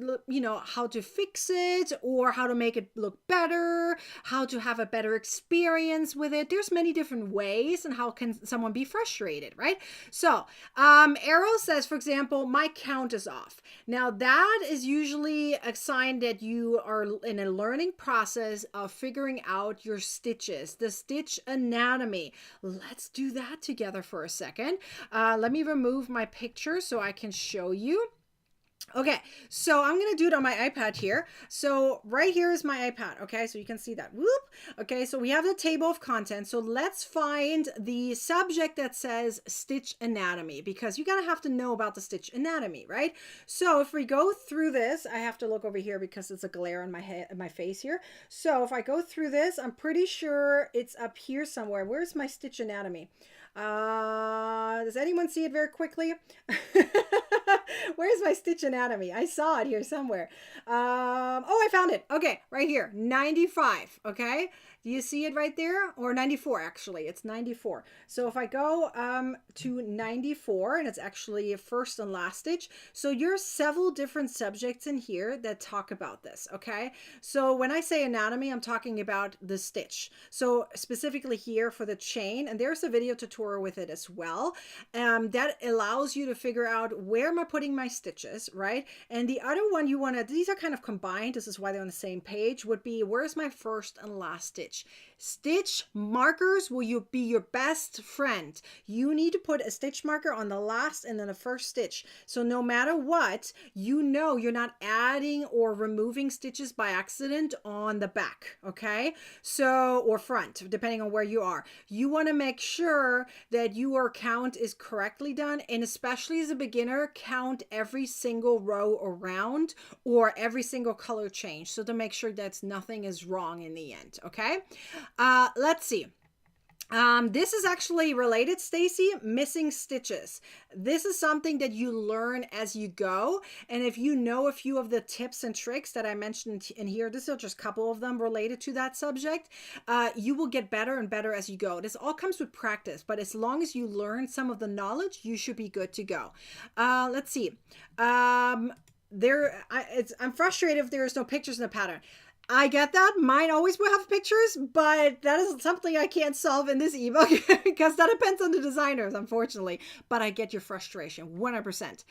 Speaker 1: how to fix it or how to make it look better, how to have a better experience with it. There's many different ways and how can someone be frustrated, right? So Arrow says, for example, my count is off. Now that is usually a sign that you are in a learning process of figuring out your stitches, the stitch anatomy. Let's do that together for a second. Let me remove my picture so I can show you. Okay, so I'm going to do it on my iPad here. So right here is my iPad. Okay, so you can see that. Whoop. Okay, so we have the table of contents. So let's find the subject that says stitch anatomy, because you have to know about the stitch anatomy, right? So if we go through this, I have to look over here because it's a glare on my head, my face here. So if I go through this, I'm pretty sure it's up here somewhere. Where's my stitch anatomy? Does anyone see it very quickly? Where's my stitch anatomy? I saw it here somewhere. Oh, I found it. Okay, right here, 95. Okay, do you see it right there? Or 94, actually. It's 94. So if I go to 94, and it's actually first and last stitch. So there's several different subjects in here that talk about this. Okay, so when I say anatomy, I'm talking about the stitch. So specifically here for the chain, and there's a video tutorial with it as well. That allows you to figure out where am I putting my stitches, right? And the other one you want to, these are kind of combined, this is why they're on the same page, would be where's my first and last stitch. Stitch markers will be your best friend. You need to put a stitch marker on the last and then the first stitch. So no matter what, you know you're not adding or removing stitches by accident on the back, okay? So, or front, depending on where you are. You want to make sure that your count is correctly done, and especially as a beginner, count every single row around or every single color change, so to make sure that nothing is wrong in the end, okay? Let's see. This is actually related, Stacy, missing stitches. This is something that you learn as you go. And if you know a few of the tips and tricks that I mentioned in here, this is just a couple of them related to that subject, you will get better and better as you go. This all comes with practice, but as long as you learn some of the knowledge, you should be good to go. Let's see. I'm frustrated if there's no pictures in the pattern. I get that. Mine always will have pictures, but that is something I can't solve in this ebook because that depends on the designers, unfortunately. But I get your frustration, 100%.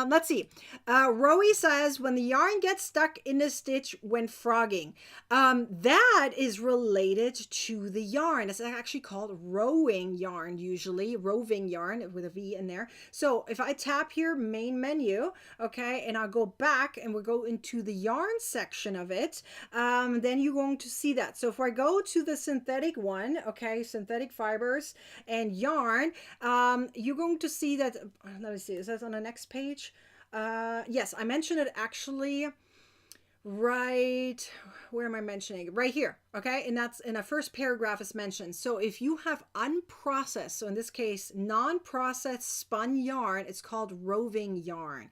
Speaker 1: Let's see. Rowie says, when the yarn gets stuck in the stitch when frogging, that is related to the yarn. It's actually called rowing yarn, usually. Roving yarn with a V in there. So if I tap here, main menu, okay, and I'll go back and we'll go into the yarn section of it, then you're going to see that. So if I go to the synthetic one, okay, synthetic fibers and yarn, you're going to see that, let me see, is that on the next page? Yes, I mentioned it actually right, where am I mentioning it? Right here, okay? And that's in the first paragraph is mentioned. So if you have unprocessed, so in this case, non-processed spun yarn, it's called roving yarn.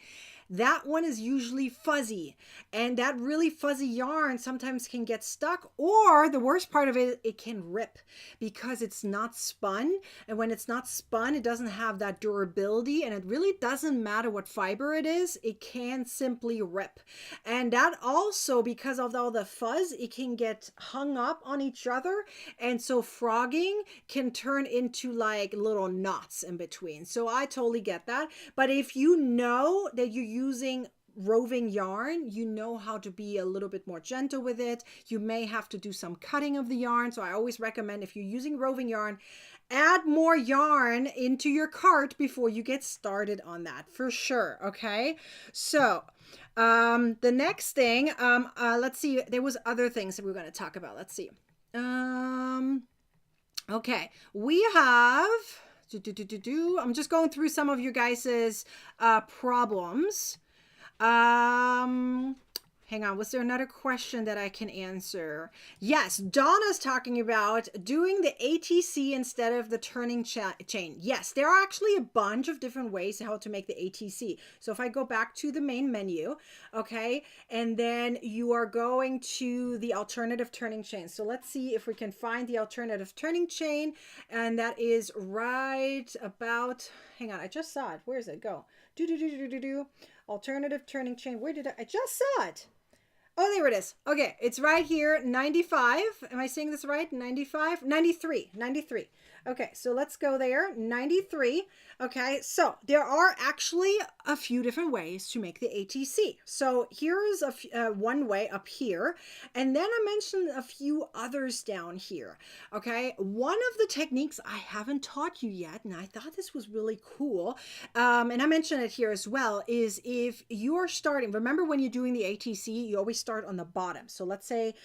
Speaker 1: that one is usually fuzzy, and that really fuzzy yarn sometimes can get stuck, or the worst part of it, it can rip because it's not spun. And when it's not spun, it doesn't have that durability, and it really doesn't matter what fiber it is, it can simply rip. And that also, because of all the fuzz, it can get hung up on each other, and so frogging can turn into like little knots in between. So I totally get that. But if you know that you're using roving yarn, you know how to be a little bit more gentle with it. You may have to do some cutting of the yarn. So I always recommend, if you're using roving yarn, add more yarn into your cart before you get started on that, for sure. Okay, so the next thing, let's see, there was other things that we were going to talk about. Let's see. Okay, we have I'm just going through some of you guys's problems. Hang on, was there another question that I can answer? Yes, Donna's talking about doing the ATC instead of the turning chain. Yes, there are actually a bunch of different ways how to make the ATC. So if I go back to the main menu, okay, and then you are going to the alternative turning chain. So let's see if we can find the alternative turning chain, and that is right about, hang on, I just saw it. Where does it go? Alternative turning chain. Where did I just saw it? Oh, there it is. Okay, it's right here, 95. Am I saying this right? 95? 93. 93. Okay, so let's go there. 93. Okay, so there are actually a few different ways to make the ATC. So here is one way up here, and then I mentioned a few others down here. Okay, one of the techniques I haven't taught you yet, and I thought this was really cool, and I mentioned it here as well, is if you are starting, remember when you're doing the ATC, you always start on the bottom. So let's say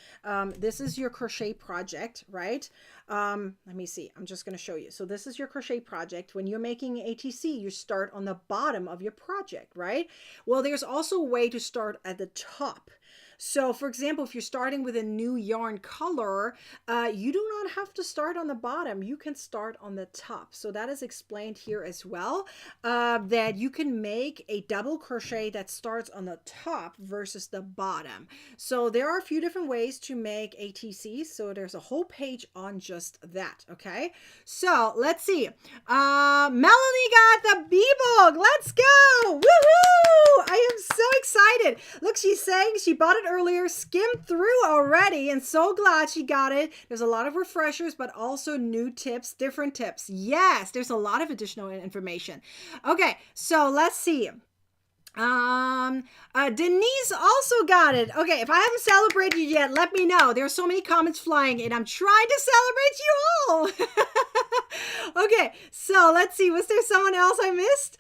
Speaker 1: this is your crochet project, right? Let me see. I'm just going to show you. So this is your crochet project. When you're making ATC, you start on the bottom of your project, right? Well, there's also a way to start at the top. So for example, if you're starting with a new yarn color, you do not have to start on the bottom. You can start on the top. So that is explained here as well, that you can make a double crochet that starts on the top versus the bottom. So there are a few different ways to make ATC. So there's a whole page on just that. Okay. So let's see. Melanie got the B-Book. Let's go. Woohoo! I am so excited. Look, she's saying she bought it earlier, skimmed through already, and so glad she got it. There's a lot of refreshers, but also new tips, different tips. Yes, there's a lot of additional information. Okay, so let's see. Denise also got it. Okay, if I haven't celebrated you yet, let me know. There are so many comments flying, and I'm trying to celebrate you all. Okay, so let's see. Was there someone else I missed?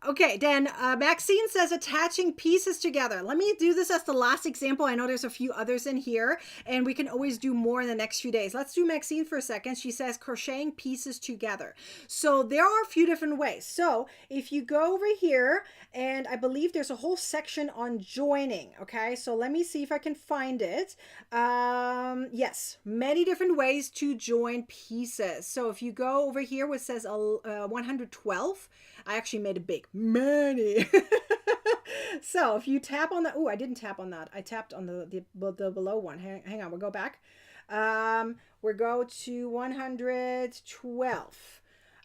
Speaker 1: Okay, then Maxine says attaching pieces together. Let me do this as the last example. I know there's a few others in here, and we can always do more in the next few days. Let's do Maxine for a second. She says crocheting pieces together. So there are a few different ways. So if you go over here, and I believe there's a whole section on joining. Okay, so let me see if I can find it. Yes, many different ways to join pieces. So if you go over here where it says 112, I actually made it big. Many. So if you tap on that, oh, I didn't tap on that. I tapped on the below one. Hang on, we'll go back. We'll go to 112.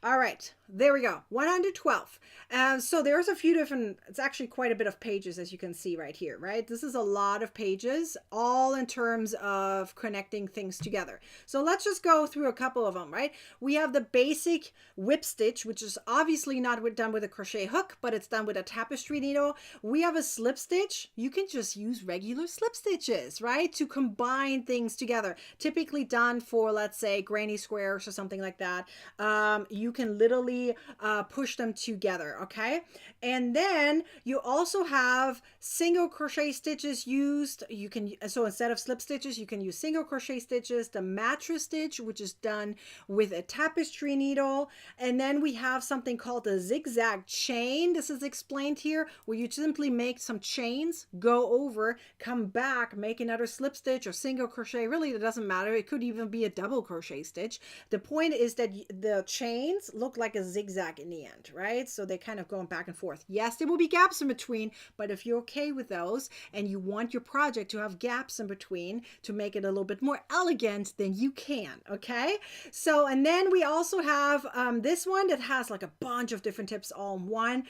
Speaker 1: All right, there we go, 112. So there's a few different, it's actually quite a bit of pages, as you can see right here, right? This is a lot of pages, all in terms of connecting things together. So let's just go through a couple of them, right? We have the basic whip stitch, which is obviously not done with a crochet hook, but it's done with a tapestry needle. We have a slip stitch. You can just use regular slip stitches, right? To combine things together, typically done for, let's say, granny squares or something like that. You can literally push them together, okay? And then you also have single crochet stitches used. You can, so instead of slip stitches, you can use single crochet stitches, the mattress stitch, which is done with a tapestry needle. And then we have something called a zigzag chain. This is explained here, where you simply make some chains, go over, come back, make another slip stitch or single crochet. Really, it doesn't matter. It could even be a double crochet stitch. The point is that the chains look like a a zigzag in the end, right? So they're kind of going back and forth. Yes, there will be gaps in between, but if you're okay with those and you want your project to have gaps in between to make it a little bit more elegant, then you can, okay? So, and then we also have this one that has like a bunch of different tips all in one.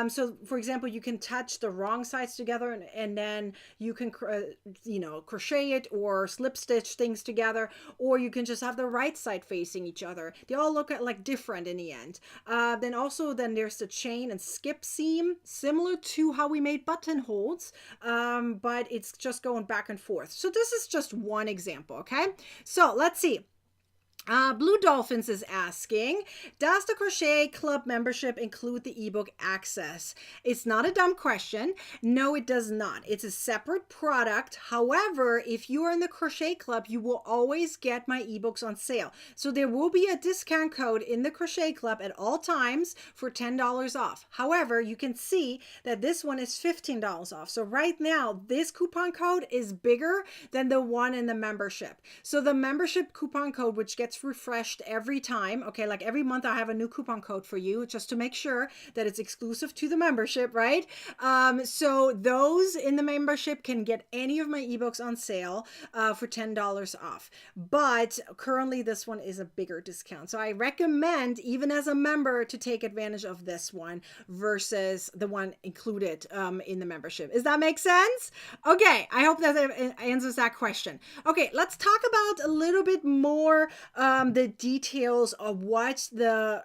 Speaker 1: So for example, you can touch the wrong sides together and then you can, crochet it or slip stitch things together, or you can just have the right side facing each other. They all look at like different in the end. Then there's the chain and skip seam, similar to how we made buttonholes, but it's just going back and forth. So this is just one example, okay? So let's see. Blue Dolphins is asking, does the Crochet Club membership include the ebook access? It's not a dumb question. No, it does not. It's a separate product. However, if you are in the Crochet Club, you will always get my ebooks on sale. So there will be a discount code in the Crochet Club at all times for $10 off. However, you can see that this one is $15 off. So right now, this coupon code is bigger than the one in the membership. So the membership coupon code, which gets refreshed every time, okay, like every month I have a new coupon code for you just to make sure that it's exclusive to the membership, right? So those in the membership can get any of my ebooks on sale for $10 off, but currently this one is a bigger discount, so I recommend, even as a member, to take advantage of this one versus the one included in the membership. Does that make sense? Okay, I hope that answers that question. Okay, let's talk about a little bit more the details of what the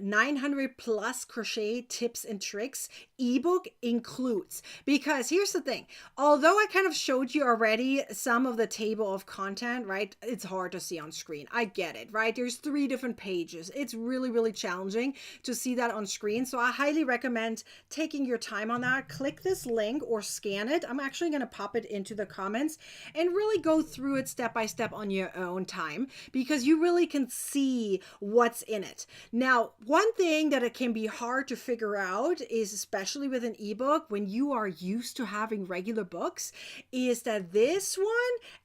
Speaker 1: 900 plus crochet tips and tricks ebook includes. Because here's the thing, although I kind of showed you already some of the table of content, right? It's hard to see on screen. I get it, right? There's 3 different pages. It's really, really challenging to see that on screen. So I highly recommend taking your time on that. Click this link or scan it. I'm actually going to pop it into the comments and really go through it step by step on your own time, because you really can see what's in it. Now, one thing that it can be hard to figure out is, especially with an ebook, when you are used to having regular books, is that this one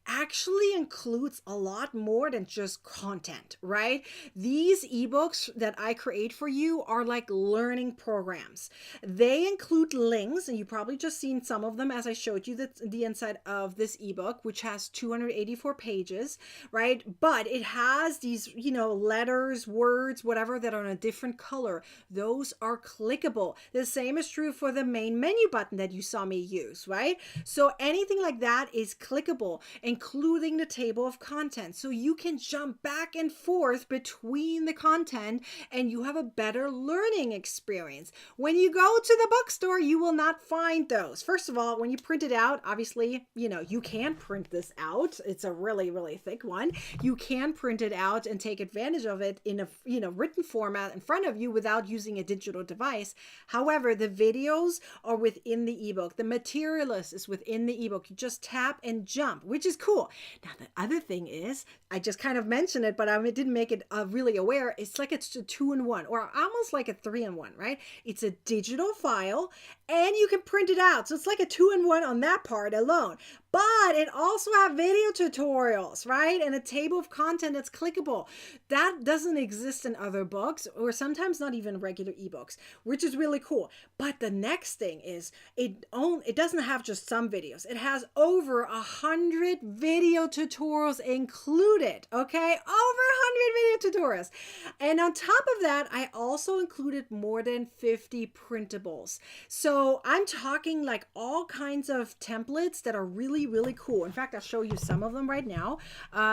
Speaker 1: actually includes a lot more than just content, right? These ebooks that I create for you are like learning programs. They include links, and you probably just seen some of them as I showed you the inside of this ebook, which has 284 pages, right? But it has these, letters, words, whatever, that are in a different color. Those are clickable. The same is true for the main menu button that you saw me use, right? So anything like that is clickable, including the table of content. So you can jump back and forth between the content and you have a better learning experience. When you go to the bookstore, you will not find those. First of all, when you print it out, obviously, you can print this out. It's a really, really thick one. You can print it out and take advantage of it in a written format in front of you without using a digital device. However, the videos are within the ebook. The material list is within the ebook. You just tap and jump, which is cool. Now, the other thing is, I just kind of mentioned it, but I didn't make it really aware. It's like it's a 2-in-1, or almost like a 3-in-1, right? It's a digital file and you can print it out. So it's like a 2-in-1 on that part alone. But it also have video tutorials, right? And a table of content that's clickable. That doesn't exist in other books, or sometimes not even regular ebooks, which is really cool. But the next thing is it doesn't have just some videos. It has over 100 video tutorials included, okay? Over 100 video tutorials. And on top of that, I also included more than 50 printables. So I'm talking like all kinds of templates that are really, really cool. In fact, I'll show you some of them right now.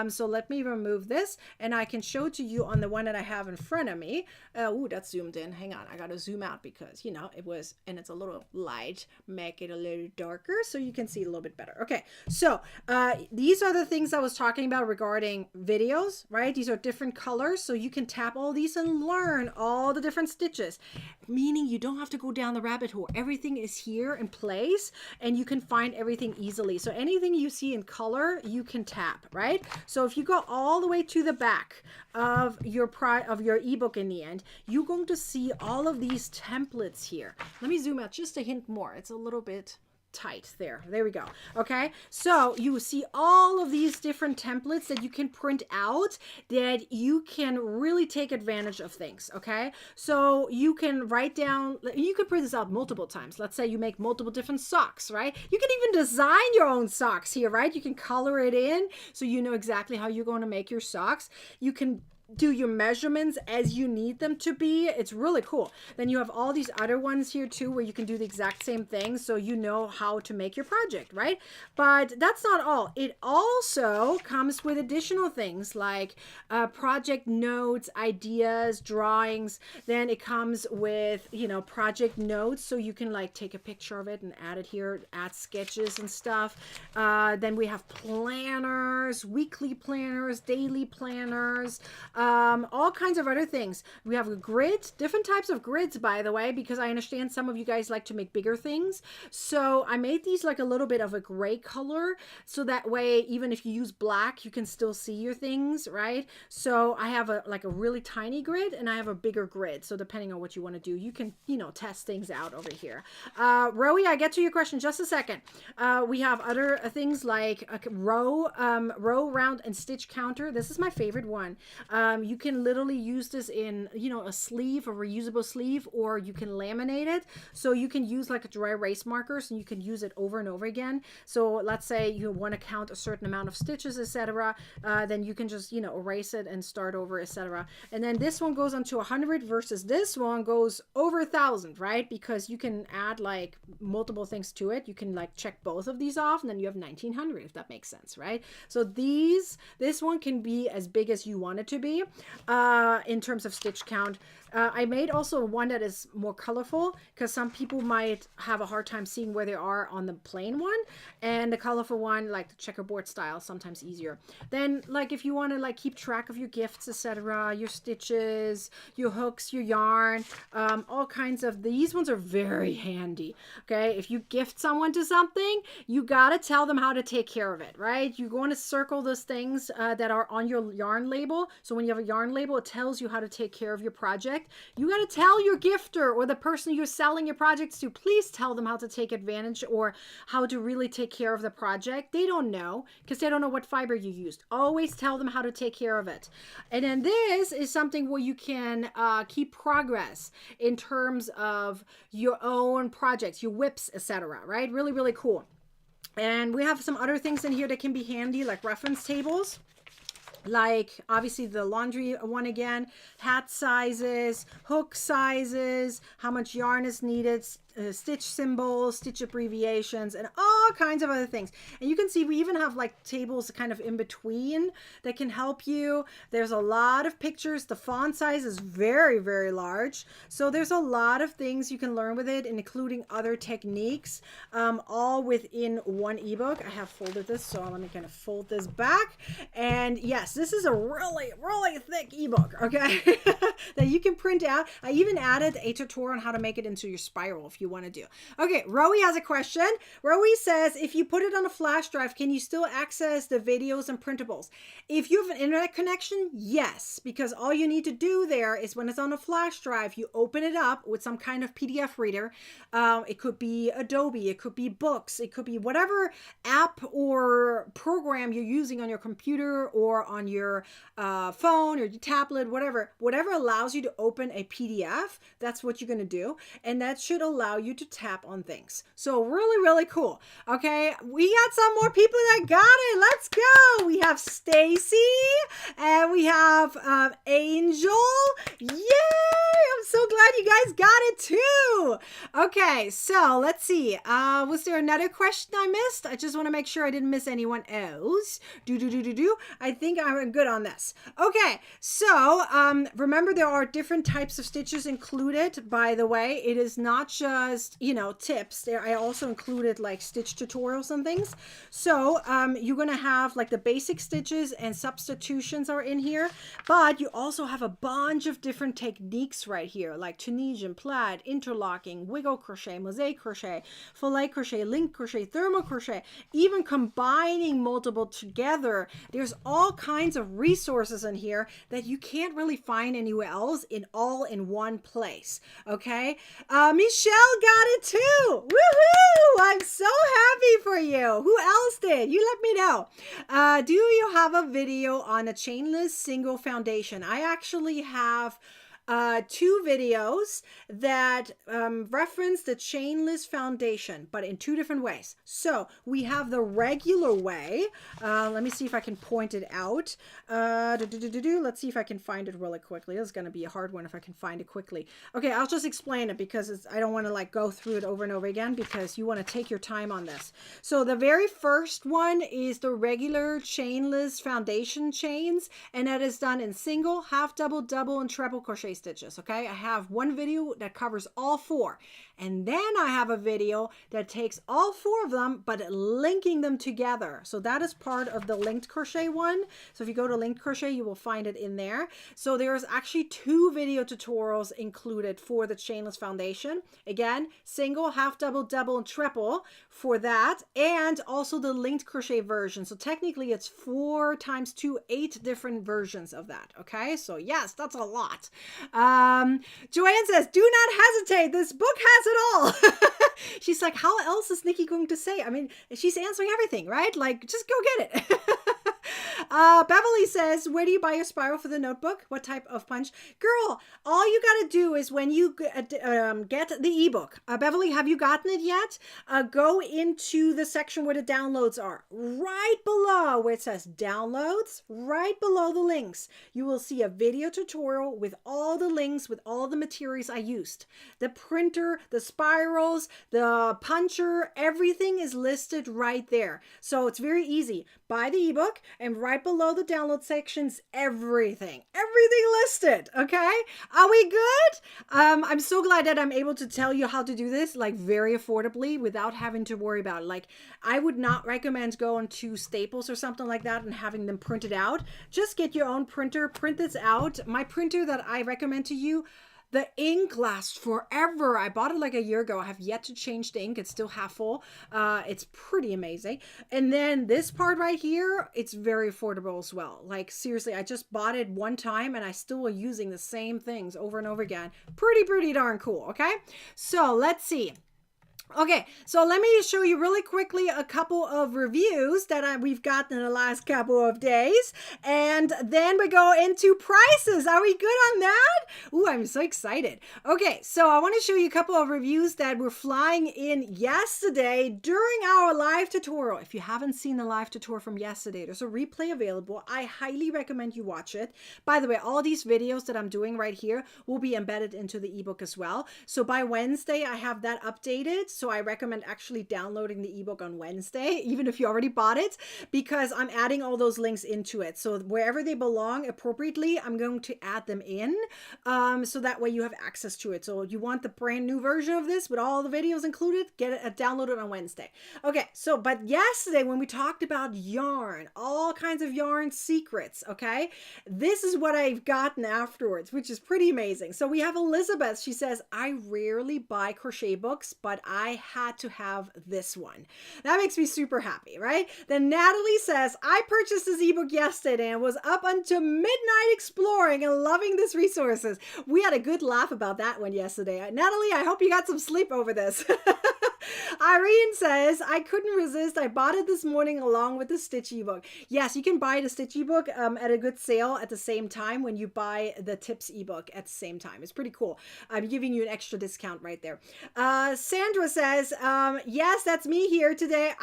Speaker 1: So let me remove this and I can show to you on the one that I have in front of me. Ooh, that's zoomed in. Hang on, I gotta zoom out because it was, and it's a little light. Make it a little darker so you can see a little bit better. Okay, so these are the things I was talking about regarding videos, right? These are different colors, so you can tap all these and learn all the different stitches, meaning you don't have to go down the rabbit hole. Everything is here in place and you can find everything easily. So anything you see in color, you can tap, right? So if you go all the way to the back of your ebook in the end, you're going to see all of these templates here. Let me zoom out just a hint more. It's a little bit tight. There we go. Okay, so you see all of these different templates that you can print out that you can really take advantage of things. Okay, so you can write down, you could print this out multiple times. Let's say you make multiple different socks, right? You can even design your own socks here, right? You can color it in so you know exactly how you're going to make your socks. You can do your measurements as you need them to be. It's really cool. Then you have all these other ones here too where you can do the exact same thing, so you know how to make your project, right? But that's not all. It also comes with additional things like project notes, ideas, drawings. Then it comes with, you know, project notes, so you can like take a picture of it and add it here, add sketches and stuff. Then we have planners, weekly planners, daily planners, all kinds of other things. We have a grid, different types of grids, by the way, because I understand some of you guys like to make bigger things. So I made these like a little bit of a gray color, so that way even if you use black, you can still see your things, right? So I have a like a really tiny grid and I have a bigger grid. So depending on what you want to do, you can, you know, test things out over here. Rowie, I get to your question just a second. We have other things like a row, round and stitch counter. This is my favorite one. You can literally use this in, you know, a sleeve, a reusable sleeve, or you can laminate it. So you can use like a dry erase markers and you can use it over and over again. So let's say you want to count a certain amount of stitches, etc. Then you can just, you know, erase it and start over, etc. And then this one goes on to 100 versus this one goes over 1,000, right? Because you can add like multiple things to it. You can like check both of these off and then you have 1,900, if that makes sense, right? So this one can be as big as you want it to be in terms of stitch count. I made also one that is more colorful because some people might have a hard time seeing where they are on the plain one, and the colorful one, like the checkerboard style, sometimes easier. Then like if you want to like keep track of your gifts, etc., your stitches, your hooks, your yarn, all kinds of, these ones are very handy. Okay, if you gift someone to something, you gotta tell them how to take care of it, right? You want to circle those things that are on your yarn label. So when you have a yarn label, it tells you how to take care of your project. You got to tell your gifter or the person you're selling your projects to, please tell them how to take advantage or how to really take care of the project. They don't know because they don't know what fiber you used. Always tell them how to take care of it. And then this is something where you can keep progress in terms of your own projects, your whips, etc. Right? Really, really cool. And we have some other things in here that can be handy, like reference tables. Like obviously the laundry one again, hat sizes, hook sizes, how much yarn is needed, stitch symbols, stitch abbreviations, and all kinds of other things. And you can see we even have like tables kind of in between that can help you. There's a lot of pictures. The font size is very, very large. So there's a lot of things you can learn with it, including other techniques, all within one ebook. I have folded this, so let me kind of fold this back. And yes, this is a really, really thick ebook, okay, that you can print out. I even added a tutorial on how to make it into your spiral if you want to do. Okay, Rowie has a question. Rowie says, if you put it on a flash drive, can you still access the videos and printables? If you have an internet connection, yes, because all you need to do there is when it's on a flash drive, you open it up with some kind of PDF reader. It could be Adobe, it could be books, it could be whatever app or program you're using on your computer or on your phone or your tablet, whatever allows you to open a PDF. That's what you're going to do. And that should allow you to tap on things. So really, really cool. Okay, we got some more people that got it. Let's go. We have Stacy and we have Angel. Yay! I'm so glad you guys got it too. Okay, so let's see. Was there another question I missed? I just want to make sure I didn't miss anyone else. I think I'm good on this. Okay, so remember there are different types of stitches included, by the way. It is not just, you know, tips. There I also included like stitch tutorials and things. So you're going to have like the basic stitches and substitutions are in here, but you also have a bunch of different techniques right here, like Tunisian, plaid, interlocking, wiggle crochet, mosaic crochet, filet crochet, link crochet, thermal crochet, even combining multiple together. There's all kinds of resources in here that you can't really find anywhere else in one place. Okay, Michelle got it too. Woohoo! I'm so happy for you. Who else did? You let me know. Do you have a video on a chainless single foundation? I actually have two videos that reference the chainless foundation, but in two different ways. So we have the regular way. Let me see if I can point it out. Let's see if I can find it really quickly. This is going to be a hard one if I can find it quickly. Okay, I'll just explain it because I don't want to like go through it over and over again because you want to take your time on this. So the very first one is the regular chainless foundation chains, and that is done in single, half double, double, and treble crochet stitches. Okay, I have one video that covers all four, and then I have a video that takes all four of them but linking them together. So that is part of the linked crochet one. So if you go to linked crochet, you will find it in there. So there's actually two video tutorials included for the chainless foundation. Again, single, half double, double, and triple for that, and also the linked crochet version. So technically it's 4 times 2, 8 different versions of that. Okay, so yes, that's a lot. Joanne says, do not hesitate. This book has it all. She's like, how else is Nikki going to say? I mean, she's answering everything, right? Like, just go get it. Beverly says, where do you buy your spiral for the notebook? What type of punch? Girl, all you got to do is when you get the ebook. Beverly, have you gotten it yet? Go into the section where the downloads are. Right below where it says downloads, right below the links, you will see a video tutorial with all the links, with all the materials I used. The printer, the spirals, the puncher, everything is listed right there. So it's very easy. Buy the ebook, and right below the download sections, everything listed. Okay, are we good? I'm so glad that I'm able to tell you how to do this like very affordably without having to worry about it. Like, I would not recommend going to Staples or something like that and having them printed out. Just get your own printer, print this out. My printer that I recommend to you, the ink lasts forever. I bought it like a year ago. I have yet to change the ink. It's still half full. It's pretty amazing. And then this part right here, it's very affordable as well. Like, seriously, I just bought it one time and I still are using the same things over and over again. Pretty darn cool. Okay, so let's see. Okay, so let me show you really quickly a couple of reviews that we've gotten in the last couple of days. And then we go into prices. Are we good on that? Ooh, I'm so excited. Okay, so I want to show you a couple of reviews that were flying in yesterday during our live tutorial. If you haven't seen the live tutorial from yesterday, there's a replay available. I highly recommend you watch it. By the way, all these videos that I'm doing right here will be embedded into the ebook as well. So by Wednesday, I have that updated. So I recommend actually downloading the ebook on Wednesday, even if you already bought it, because I'm adding all those links into it. So wherever they belong appropriately, I'm going to add them in, so that way you have access to it. So you want the brand new version of this with all the videos included, get it downloaded on Wednesday. Okay, so but yesterday when we talked about yarn, all kinds of yarn secrets, okay, this is what I've gotten afterwards, which is pretty amazing. So we have Elizabeth. She says, I rarely buy crochet books, but I had to have this one. That makes me super happy, right? Then Natalie says, I purchased this ebook yesterday and was up until midnight exploring and loving these resources. We had a good laugh about that one yesterday. Natalie, I hope you got some sleep over this. Irene says, I couldn't resist. I bought it this morning along with the Stitch ebook. Yes, you can buy the Stitch ebook at a good sale at the same time when you buy the Tips ebook at the same time. It's pretty cool. I'm giving you an extra discount right there. Sandra says, yes, that's me here today.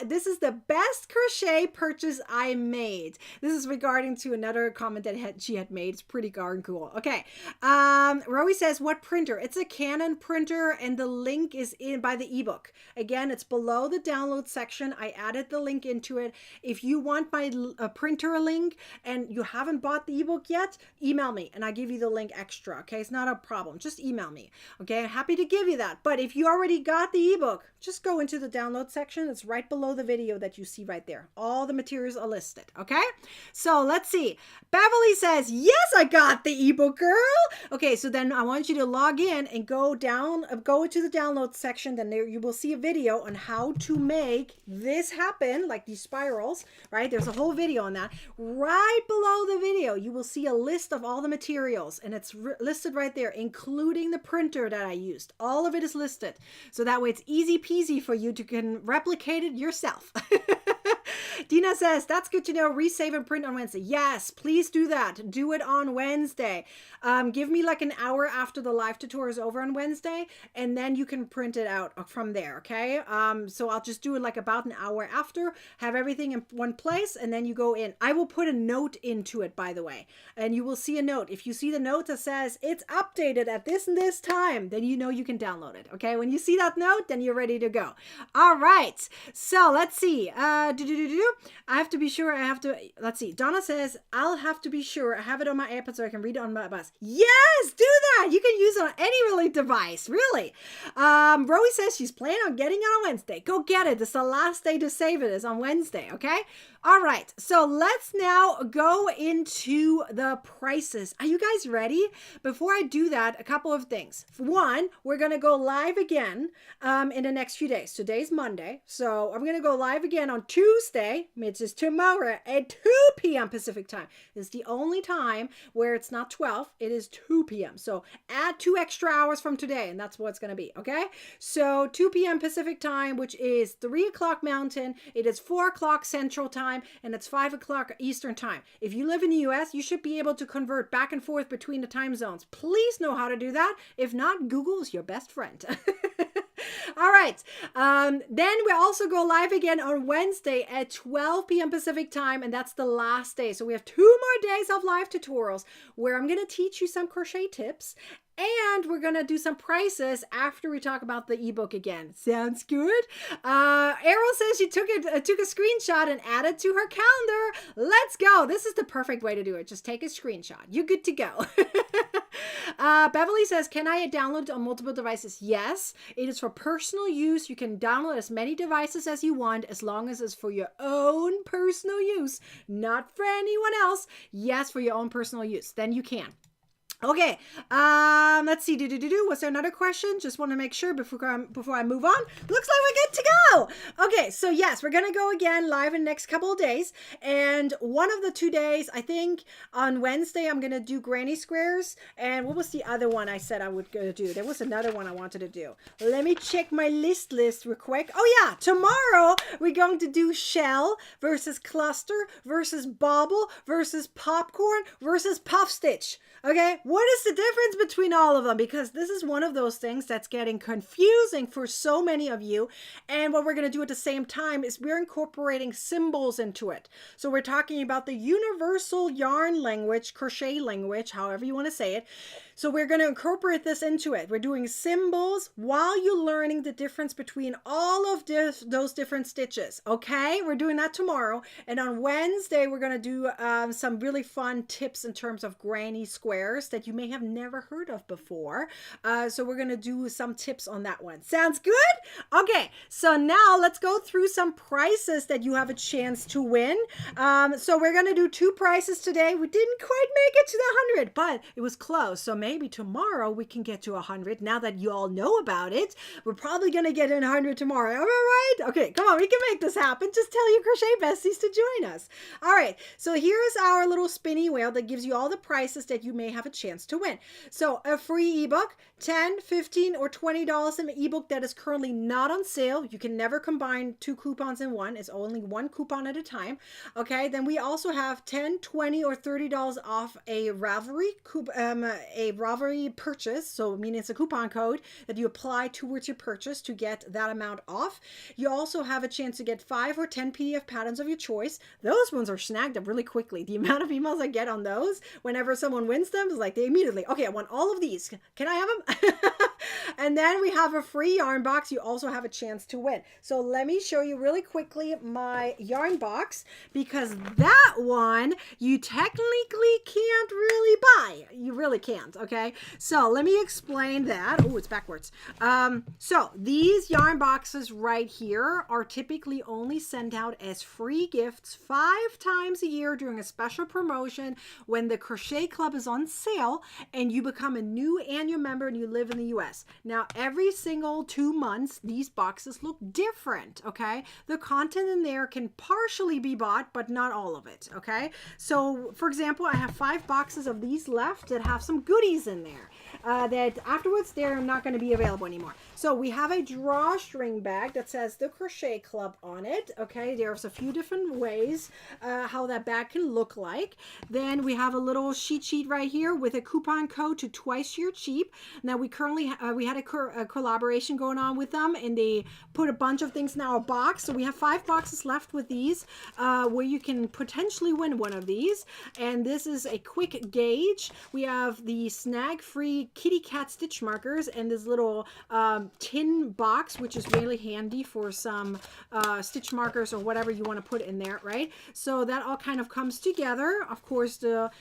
Speaker 1: This is the best crochet purchase I made. This is regarding to another comment that she had made. It's pretty darn cool. Okay. Rowie says, what printer? It's a Canon printer, and the link is in by the ebook. Again, it's below the download section. I added the link into it. If you want my printer link and you haven't bought the ebook yet, email me and I give you the link extra. Okay, it's not a problem. Just email me. Okay, I'm happy to give you that. But if you already got the ebook, just go into the download section. It's right below the video that you see right there. All the materials are listed. Okay, so let's see. Beverly says, yes, I got the ebook, girl. Okay, so then I want you to log in and go to the download section. Then there you you will see a video on how to make this happen, like these spirals, right? There's a whole video on that. Right below the video, you will see a list of all the materials, and it's listed right there, including the printer that I used. All of it is listed. So that way it's easy peasy for you to can replicate it yourself. Dina says, that's good to know. Resave and print on Wednesday. Yes, please do that. Do it on Wednesday. Give me like an hour after the live tutorial is over on Wednesday, and then you can print it out from there, okay? So I'll just do it like about an hour after, have everything in one place, and then you go in. I will put a note into it, by the way, and you will see a note. If you see the note that says it's updated at this and this time, then you know you can download it, okay? When you see that note, then you're ready to go. All right, so let's see. I have to be sure I have to, let's see. Donna says, I'll have to be sure I have it on my iPad so I can read it on my bus. Yes, do that. You can use it on any really device, really. Rowie says she's planning on getting it on Wednesday. Go get it. This is the last day to save it is on Wednesday, okay? All right, so let's now go into the prices. Are you guys ready? Before I do that, a couple of things. For one, we're going to go live again in the next few days. Today's Monday, so I'm going to go live again on Tuesday, which is tomorrow at 2 p.m. Pacific time. It's the only time where it's not 12, it is 2 p.m. So add 2 extra hours from today, and that's what it's going to be, okay? So 2 p.m. Pacific time, which is 3 o'clock Mountain, it is 4 o'clock Central time, and it's 5 o'clock Eastern time. If you live in the US, you should be able to convert back and forth between the time zones. Please know how to do that. If not, Google is your best friend. All right. Then we also go live again on Wednesday at 12 p.m. Pacific time, and that's the last day. So we have 2 more days of live tutorials where I'm going to teach you some crochet tips, and we're going to do some prices after we talk about the ebook again. Sounds good? Errol says she took a screenshot and added to her calendar. Let's go. This is the perfect way to do it. Just take a screenshot. You're good to go. Beverly says, can I download it on multiple devices? Yes. It is for personal use. You can download as many devices as you want as long as it's for your own personal use, not for anyone else. Yes, for your own personal use. Then you can. Okay, let's see. Was there another question? Just want to make sure before I move on. Looks like we're good to go. Okay, so yes, we're gonna go again live in the next couple of days, and one of the 2 days, I think on Wednesday, I'm gonna do granny squares. And what was the other one I said I would go do? There was another one I wanted to do. Let me check my list real quick. Oh yeah, tomorrow we're going to do shell versus cluster versus bobble versus popcorn versus puff stitch. Okay, what is the difference between all of them? Because this is one of those things that's getting confusing for so many of you. And what we're going to do at the same time is we're incorporating symbols into it. So we're talking about the universal yarn language, crochet language, however you want to say it. So we're going to incorporate this into it. We're doing symbols while you're learning the difference between all of those different stitches. Okay, we're doing that tomorrow. And on Wednesday, we're going to do some really fun tips in terms of granny squares that you may have never heard of before. So we're going to do some tips on that one. Sounds good? Okay, so now let's go through some prices that you have a chance to win. So we're going to do 2 prices today. We didn't quite make it to the 100, but it was close. So maybe tomorrow we can get to 100. Now that you all know about it, we're probably going to get in 100 tomorrow. Am I right? Okay, come on, we can make this happen. Just tell your crochet besties to join us. All right, so here's our little spinny wheel that gives you all the prices that you may have a chance to win. So a free ebook, $10, $15, or $20 an ebook that is currently not on sale. You can never combine 2 coupons in one. It's only 1 coupon at a time. Okay, then we also have $10, $20, or $30 off a Ravelry purchase. So meaning it's a coupon code that you apply towards your purchase to get that amount off. You also have a chance to get 5 or 10 PDF patterns of your choice. Those ones are snagged up really quickly. The amount of emails I get on those whenever someone wins them is like they immediately, okay, I want all of these. Can I have them? And then we have a free yarn box. You also have a chance to win. So let me show you really quickly my yarn box, because that one you technically can't really buy. You really can't, okay? So let me explain that. Oh, it's backwards. So these yarn boxes right here are typically only sent out as free gifts 5 times a year during a special promotion when the Crochet Club is on sale and you become a new annual member and you live in the US. US. Now, every single 2 months, these boxes look different, okay? The content in there can partially be bought, but not all of it, okay? So, for example, I have 5 boxes of these left that have some goodies in there that afterwards they're not going to be available anymore. So we have a drawstring bag that says the Crochet Club on it, okay? There's a few different ways how that bag can look like. Then we have a little sheet right here with a coupon code to twice your cheap. Now we currently we had a collaboration going on with them, and they put a bunch of things in our box. So we have 5 boxes left with these where you can potentially win one of these. And this is a quick gauge. We have the snag-free kitty cat stitch markers and this little tin box, which is really handy for some stitch markers or whatever you want to put in there, right? So that all kind of comes together. Of course, the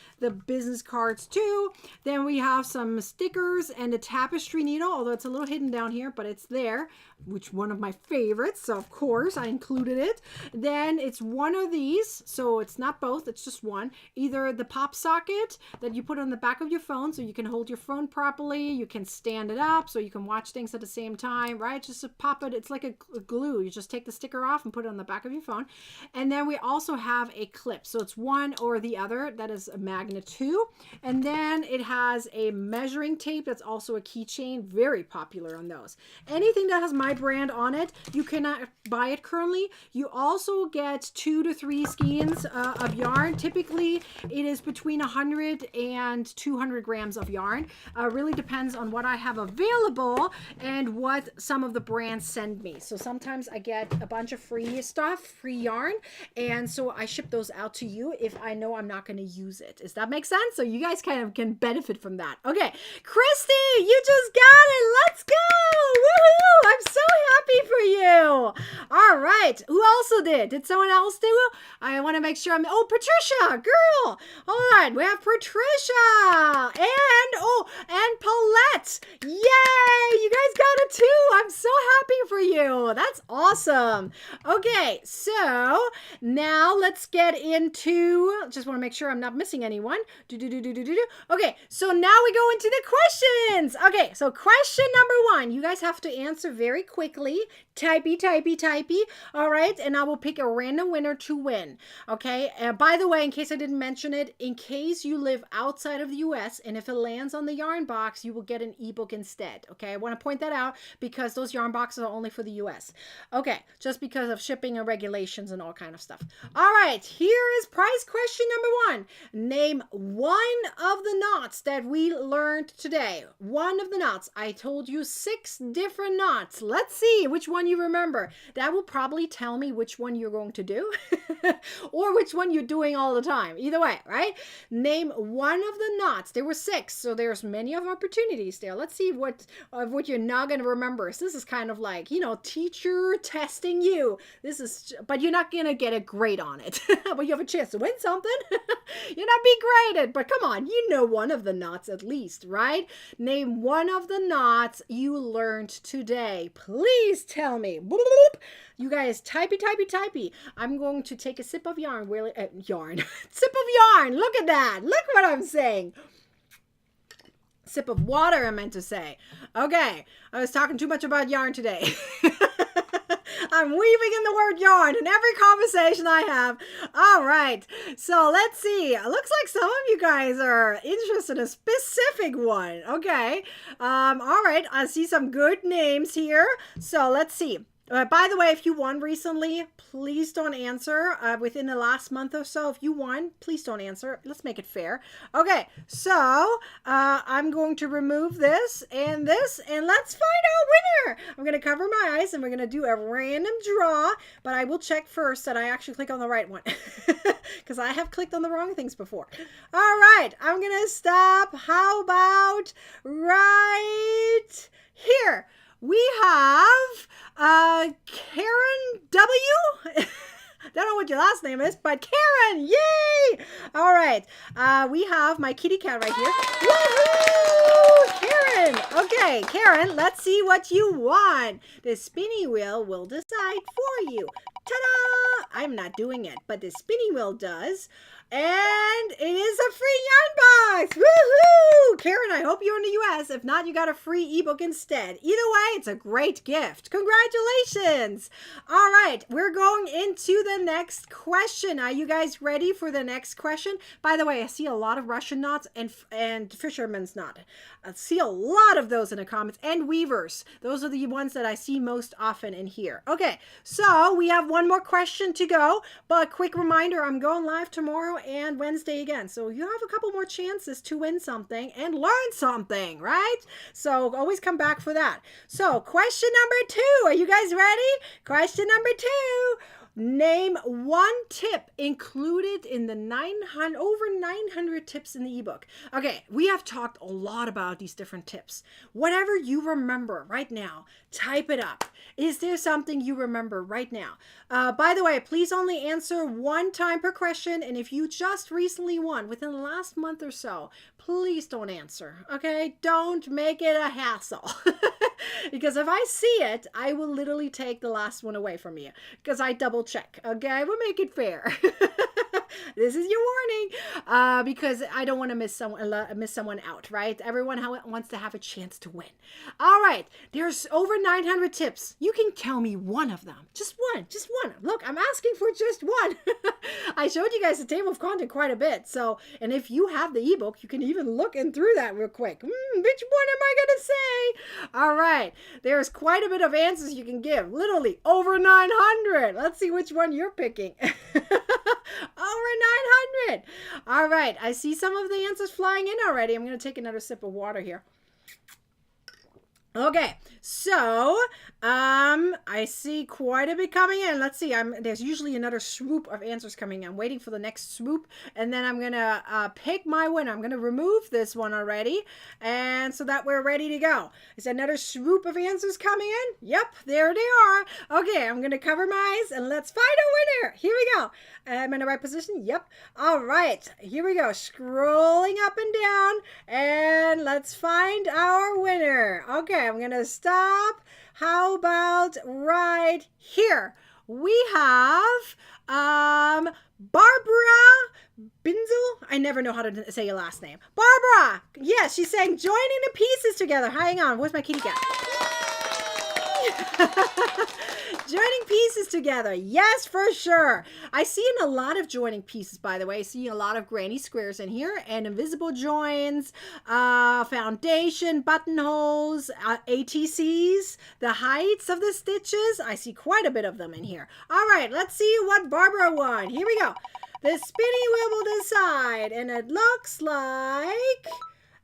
Speaker 1: business cards too. Then we have some stickers and a tapestry needle, although it's a little hidden down here, but it's there, which one of my favorites. So of course I included it. Then it's one of these, so it's not both, it's just one. Either the pop socket that you put on the back of your phone so you can hold your phone properly, you can stand it up so you can watch things at the same time, right? Just to pop it, it's like a glue. You just take the sticker off and put it on the back of your phone. And then we also have a clip, so it's one or the other. That is a magnet too. And then it has a measuring tape that's also a keychain, very popular on those. Anything that has my brand on it, you cannot buy it currently. You also get 2 to 3 skeins of yarn. Typically it is between 100 and 200 grams of yarn. Really depends on what I have available and what some of the brands send me. So sometimes I get a bunch of free stuff, free yarn, and so I ship those out to you if I know I'm not going to use it. Does that make sense? So you guys kind of can benefit from that. Okay, Christy, you just got it. Let's go. Woohoo! I'm so happy for you. All right. Who also did? Did someone else do it? I want to make sure oh, Patricia, girl. Hold on. We have Patricia and Paulette. Yay! You guys got it too. I'm so happy for you. That's awesome. Okay, so now let's get into, just want to make sure I'm not missing anyone. Okay, so now we go into the questions. Okay, so question number 1. You guys have to answer very quickly. Typey. All right, and I will pick a random winner to win. Okay, by the way, in case I didn't mention it, in case you live outside of the US and if it lands on the yarn box, you will get an ebook instead. Okay, I want to point that out because those yarn boxes are only for the US. Okay, just because of shipping and regulations and all kind of stuff. All right, here is prize question number 1. Name one of the knots that we learned today. One of the knots. I told you 6 different knots. Let's see which one you remember. That will probably tell me which one you're going to do or which one you're doing all the time. Either way, right? Name one of the knots. There were 6, so there's many of opportunities there. Let's see what you're not going to remember. So this is kind of like, teacher testing you. But you're not going to get a grade on it. But you have a chance to win something. You're not being graded, but come on, you know one of the knots at least, right? Name one of the knots you learned today. Please tell me. You guys, typey. I'm going to take a sip of yarn. Sip of yarn. Look at that. Look what I'm saying. Sip of water, I meant to say. Okay, I was talking too much about yarn today. I'm weaving in the word yarn in every conversation I have. All right, so let's see. It looks like some of you guys are interested in a specific one. Okay, all right, I see some good names here. So let's see. By the way, if you won recently, please don't answer. Within the last month or so, if you won, please don't answer. Let's make it fair. Okay, so I'm going to remove this, and let's find our winner. I'm going to cover my eyes, and we're going to do a random draw, but I will check first that I actually click on the right one, because I have clicked on the wrong things before. All right, I'm going to stop. How about right here? We have Karen W. Don't know what your last name is, but Karen, yay! All right, we have my kitty cat right here. Woohoo! Karen! Okay, Karen, let's see what you want. The spinny wheel will decide for you. Ta-da! I'm not doing it, but the spinning wheel does. And it is a free yarn box! Woohoo! Karen, I hope you're in the US. If not, you got a free ebook instead. Either way, it's a great gift. Congratulations! All right, we're going into the next question. Are you guys ready for the next question? By the way, I see a lot of Russian knots and fisherman's knot. I see a lot of those in the comments, and weavers. Those are the ones that I see most often in here. Okay, so we have one more question to go, but quick reminder, I'm going live tomorrow and Wednesday again. So you have a couple more chances to win something and learn something, right? So always come back for that. So question number 2, are you guys ready? Question number 2. Name one tip included in the over 900 tips in the ebook. Okay, we have talked a lot about these different tips. Whatever you remember right now, type it up. Is there something you remember right now? By the way, please only answer one time per question. And if you just recently won within the last month or so, please don't answer. Okay, don't make it a hassle. Because if I see it, I will literally take the last one away from you because I double check. Okay, we'll make it fair. This is your warning, because I don't want to miss someone out, right? Everyone wants to have a chance to win. All right, there's over 900 tips. You can tell me one of them. Just one. Look, I'm asking for just one. I showed you guys the table of content quite a bit. So, and if you have the ebook, you can even look through that real quick. Which one am I going to say? All right, there's quite a bit of answers you can give. Literally over 900. Let's see which one you're picking. Over 900. All right, I see some of the answers flying in already. I'm going to take another sip of water here. Okay, so I see quite a bit coming in. Let's see. There's usually another swoop of answers coming in. I'm waiting for the next swoop, and then I'm gonna pick my winner. I'm gonna remove this one already, and so that we're ready to go. Is another swoop of answers coming in? Yep, there they are. Okay, I'm gonna cover my eyes and let's find a winner. Here we go. Am I in the right position? Yep. All right, here we go. Scrolling up and down, and let's find our winner. Okay, I'm gonna stop. How about right here? We have Barbara Binzel. I never know how to say your last name. Barbara. Yes, she's saying joining the pieces together. Hang on. Where's my kitty cat? Joining pieces together. Yes, for sure. I see in a lot of joining pieces, by the way. I see a lot of granny squares in here and invisible joins, foundation, buttonholes, ATCs, the heights of the stitches. I see quite a bit of them in here. All right, let's see what Barbara won. Here we go. The spinning wheel will decide, and it looks like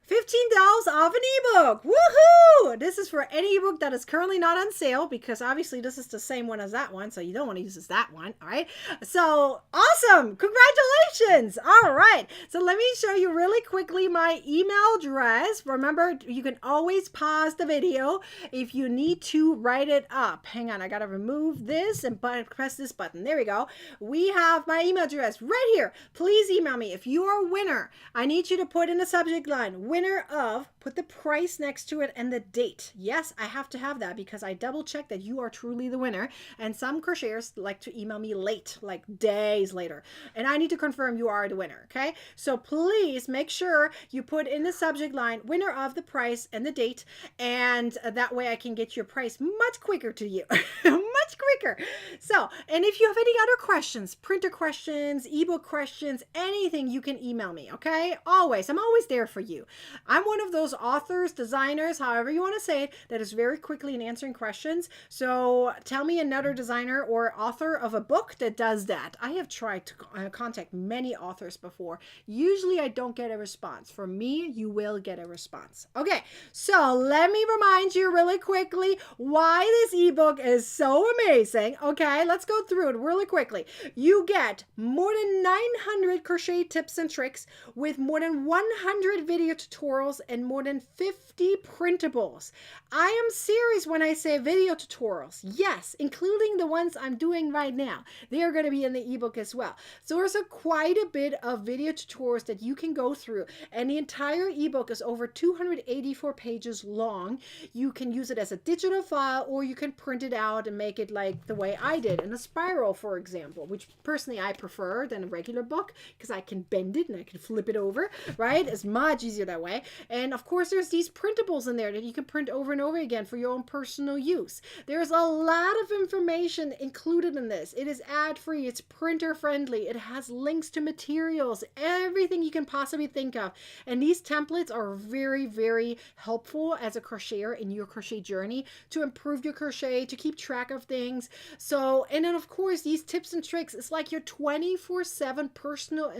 Speaker 1: $15 off an ebook. Woohoo! This is for any ebook that is currently not on sale, because obviously this is the same one as that one, so you don't want to use that one. All right. So awesome. Congratulations. All right. So let me show you really quickly my email address. Remember, you can always pause the video if you need to write it up. Hang on. I got to remove this and press this button. There we go. We have my email address right here. Please email me. If you are a winner, I need you to put in the subject line, winner of, put the price next to it and the date. Yes, I have to have that because I double check that you are truly the winner. And some crocheters like to email me late, like days later. And I need to confirm you are the winner, okay? So please make sure you put in the subject line, winner of, the price and the date. And that way I can get your price much quicker to you. Much quicker. So, and if you have any other questions, printer questions, ebook questions, anything, you can email me, okay? Always. I'm always there for you. I'm one of those authors, designers, however you want to say it, that is very quickly in answering questions. So tell me another designer or author of a book that does that. I have tried to contact many authors before. Usually I don't get a response. For me, you will get a response. Okay, so let me remind you really quickly why this ebook is so amazing. Okay, let's go through it really quickly. You get more than 900 crochet tips and tricks with more than 100 video tutorials and more more than 50 printables. I am serious when I say video tutorials. Yes, including the ones I'm doing right now. They are going to be in the ebook as well. So there's quite a bit of video tutorials that you can go through. And the entire ebook is over 284 pages long. You can use it as a digital file, or you can print it out and make it like the way I did in a spiral, for example, which personally I prefer than a regular book because I can bend it and I can flip it over, right? It's much easier that way. And of course, there's these printables in there that you can print over and over again for your own personal use. There's a lot of information included in this. It is ad-free, it's printer friendly, it has links to materials, everything you can possibly think of. And these templates are very, very helpful as a crocheter in your crochet journey to improve your crochet, to keep track of things. So, and then of course, these tips and tricks, it's like your 24/7 personal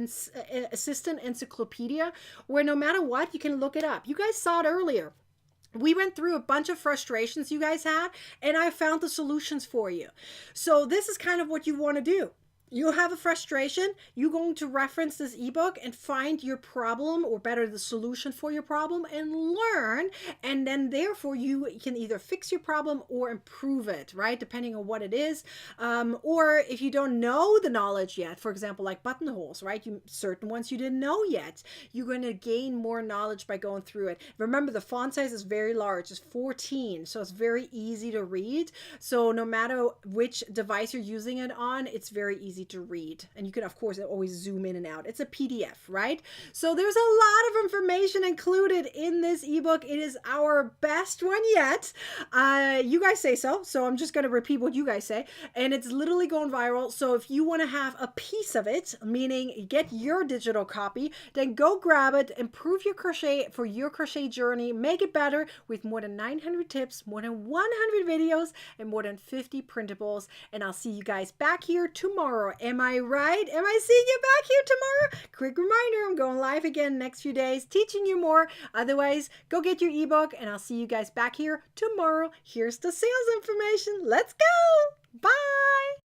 Speaker 1: assistant encyclopedia, where no matter what, you can look it up. You guys saw it earlier. We went through a bunch of frustrations you guys had, and I found the solutions for you. So this is kind of what you want to do. You'll have a frustration, you're going to reference this ebook and find your problem, or better, the solution for your problem, and learn, and then therefore you can either fix your problem or improve it, right? Depending on what it is. Or if you don't know the knowledge yet, for example, like buttonholes, right? Certain ones you didn't know yet, you're going to gain more knowledge by going through it. Remember, the font size is very large, it's 14, so it's very easy to read. So no matter which device you're using it on, it's very easy to read, and you can of course always zoom in and out. It's a PDF, right? So there's a lot of information included in this ebook. It is our best one yet. You guys say so, so I'm just going to repeat what you guys say, and it's literally going viral. So if you want to have a piece of it, meaning get your digital copy, then go grab it, improve your crochet for your crochet journey, make it better with more than 900 tips, more than 100 videos, and more than 50 printables. And I'll see you guys back here tomorrow. Am I right? Am I seeing you back here tomorrow? Quick reminder, I'm going live again next few days, teaching you more. Otherwise, go get your ebook, and I'll see you guys back here tomorrow. Here's the sales information. Let's go. Bye.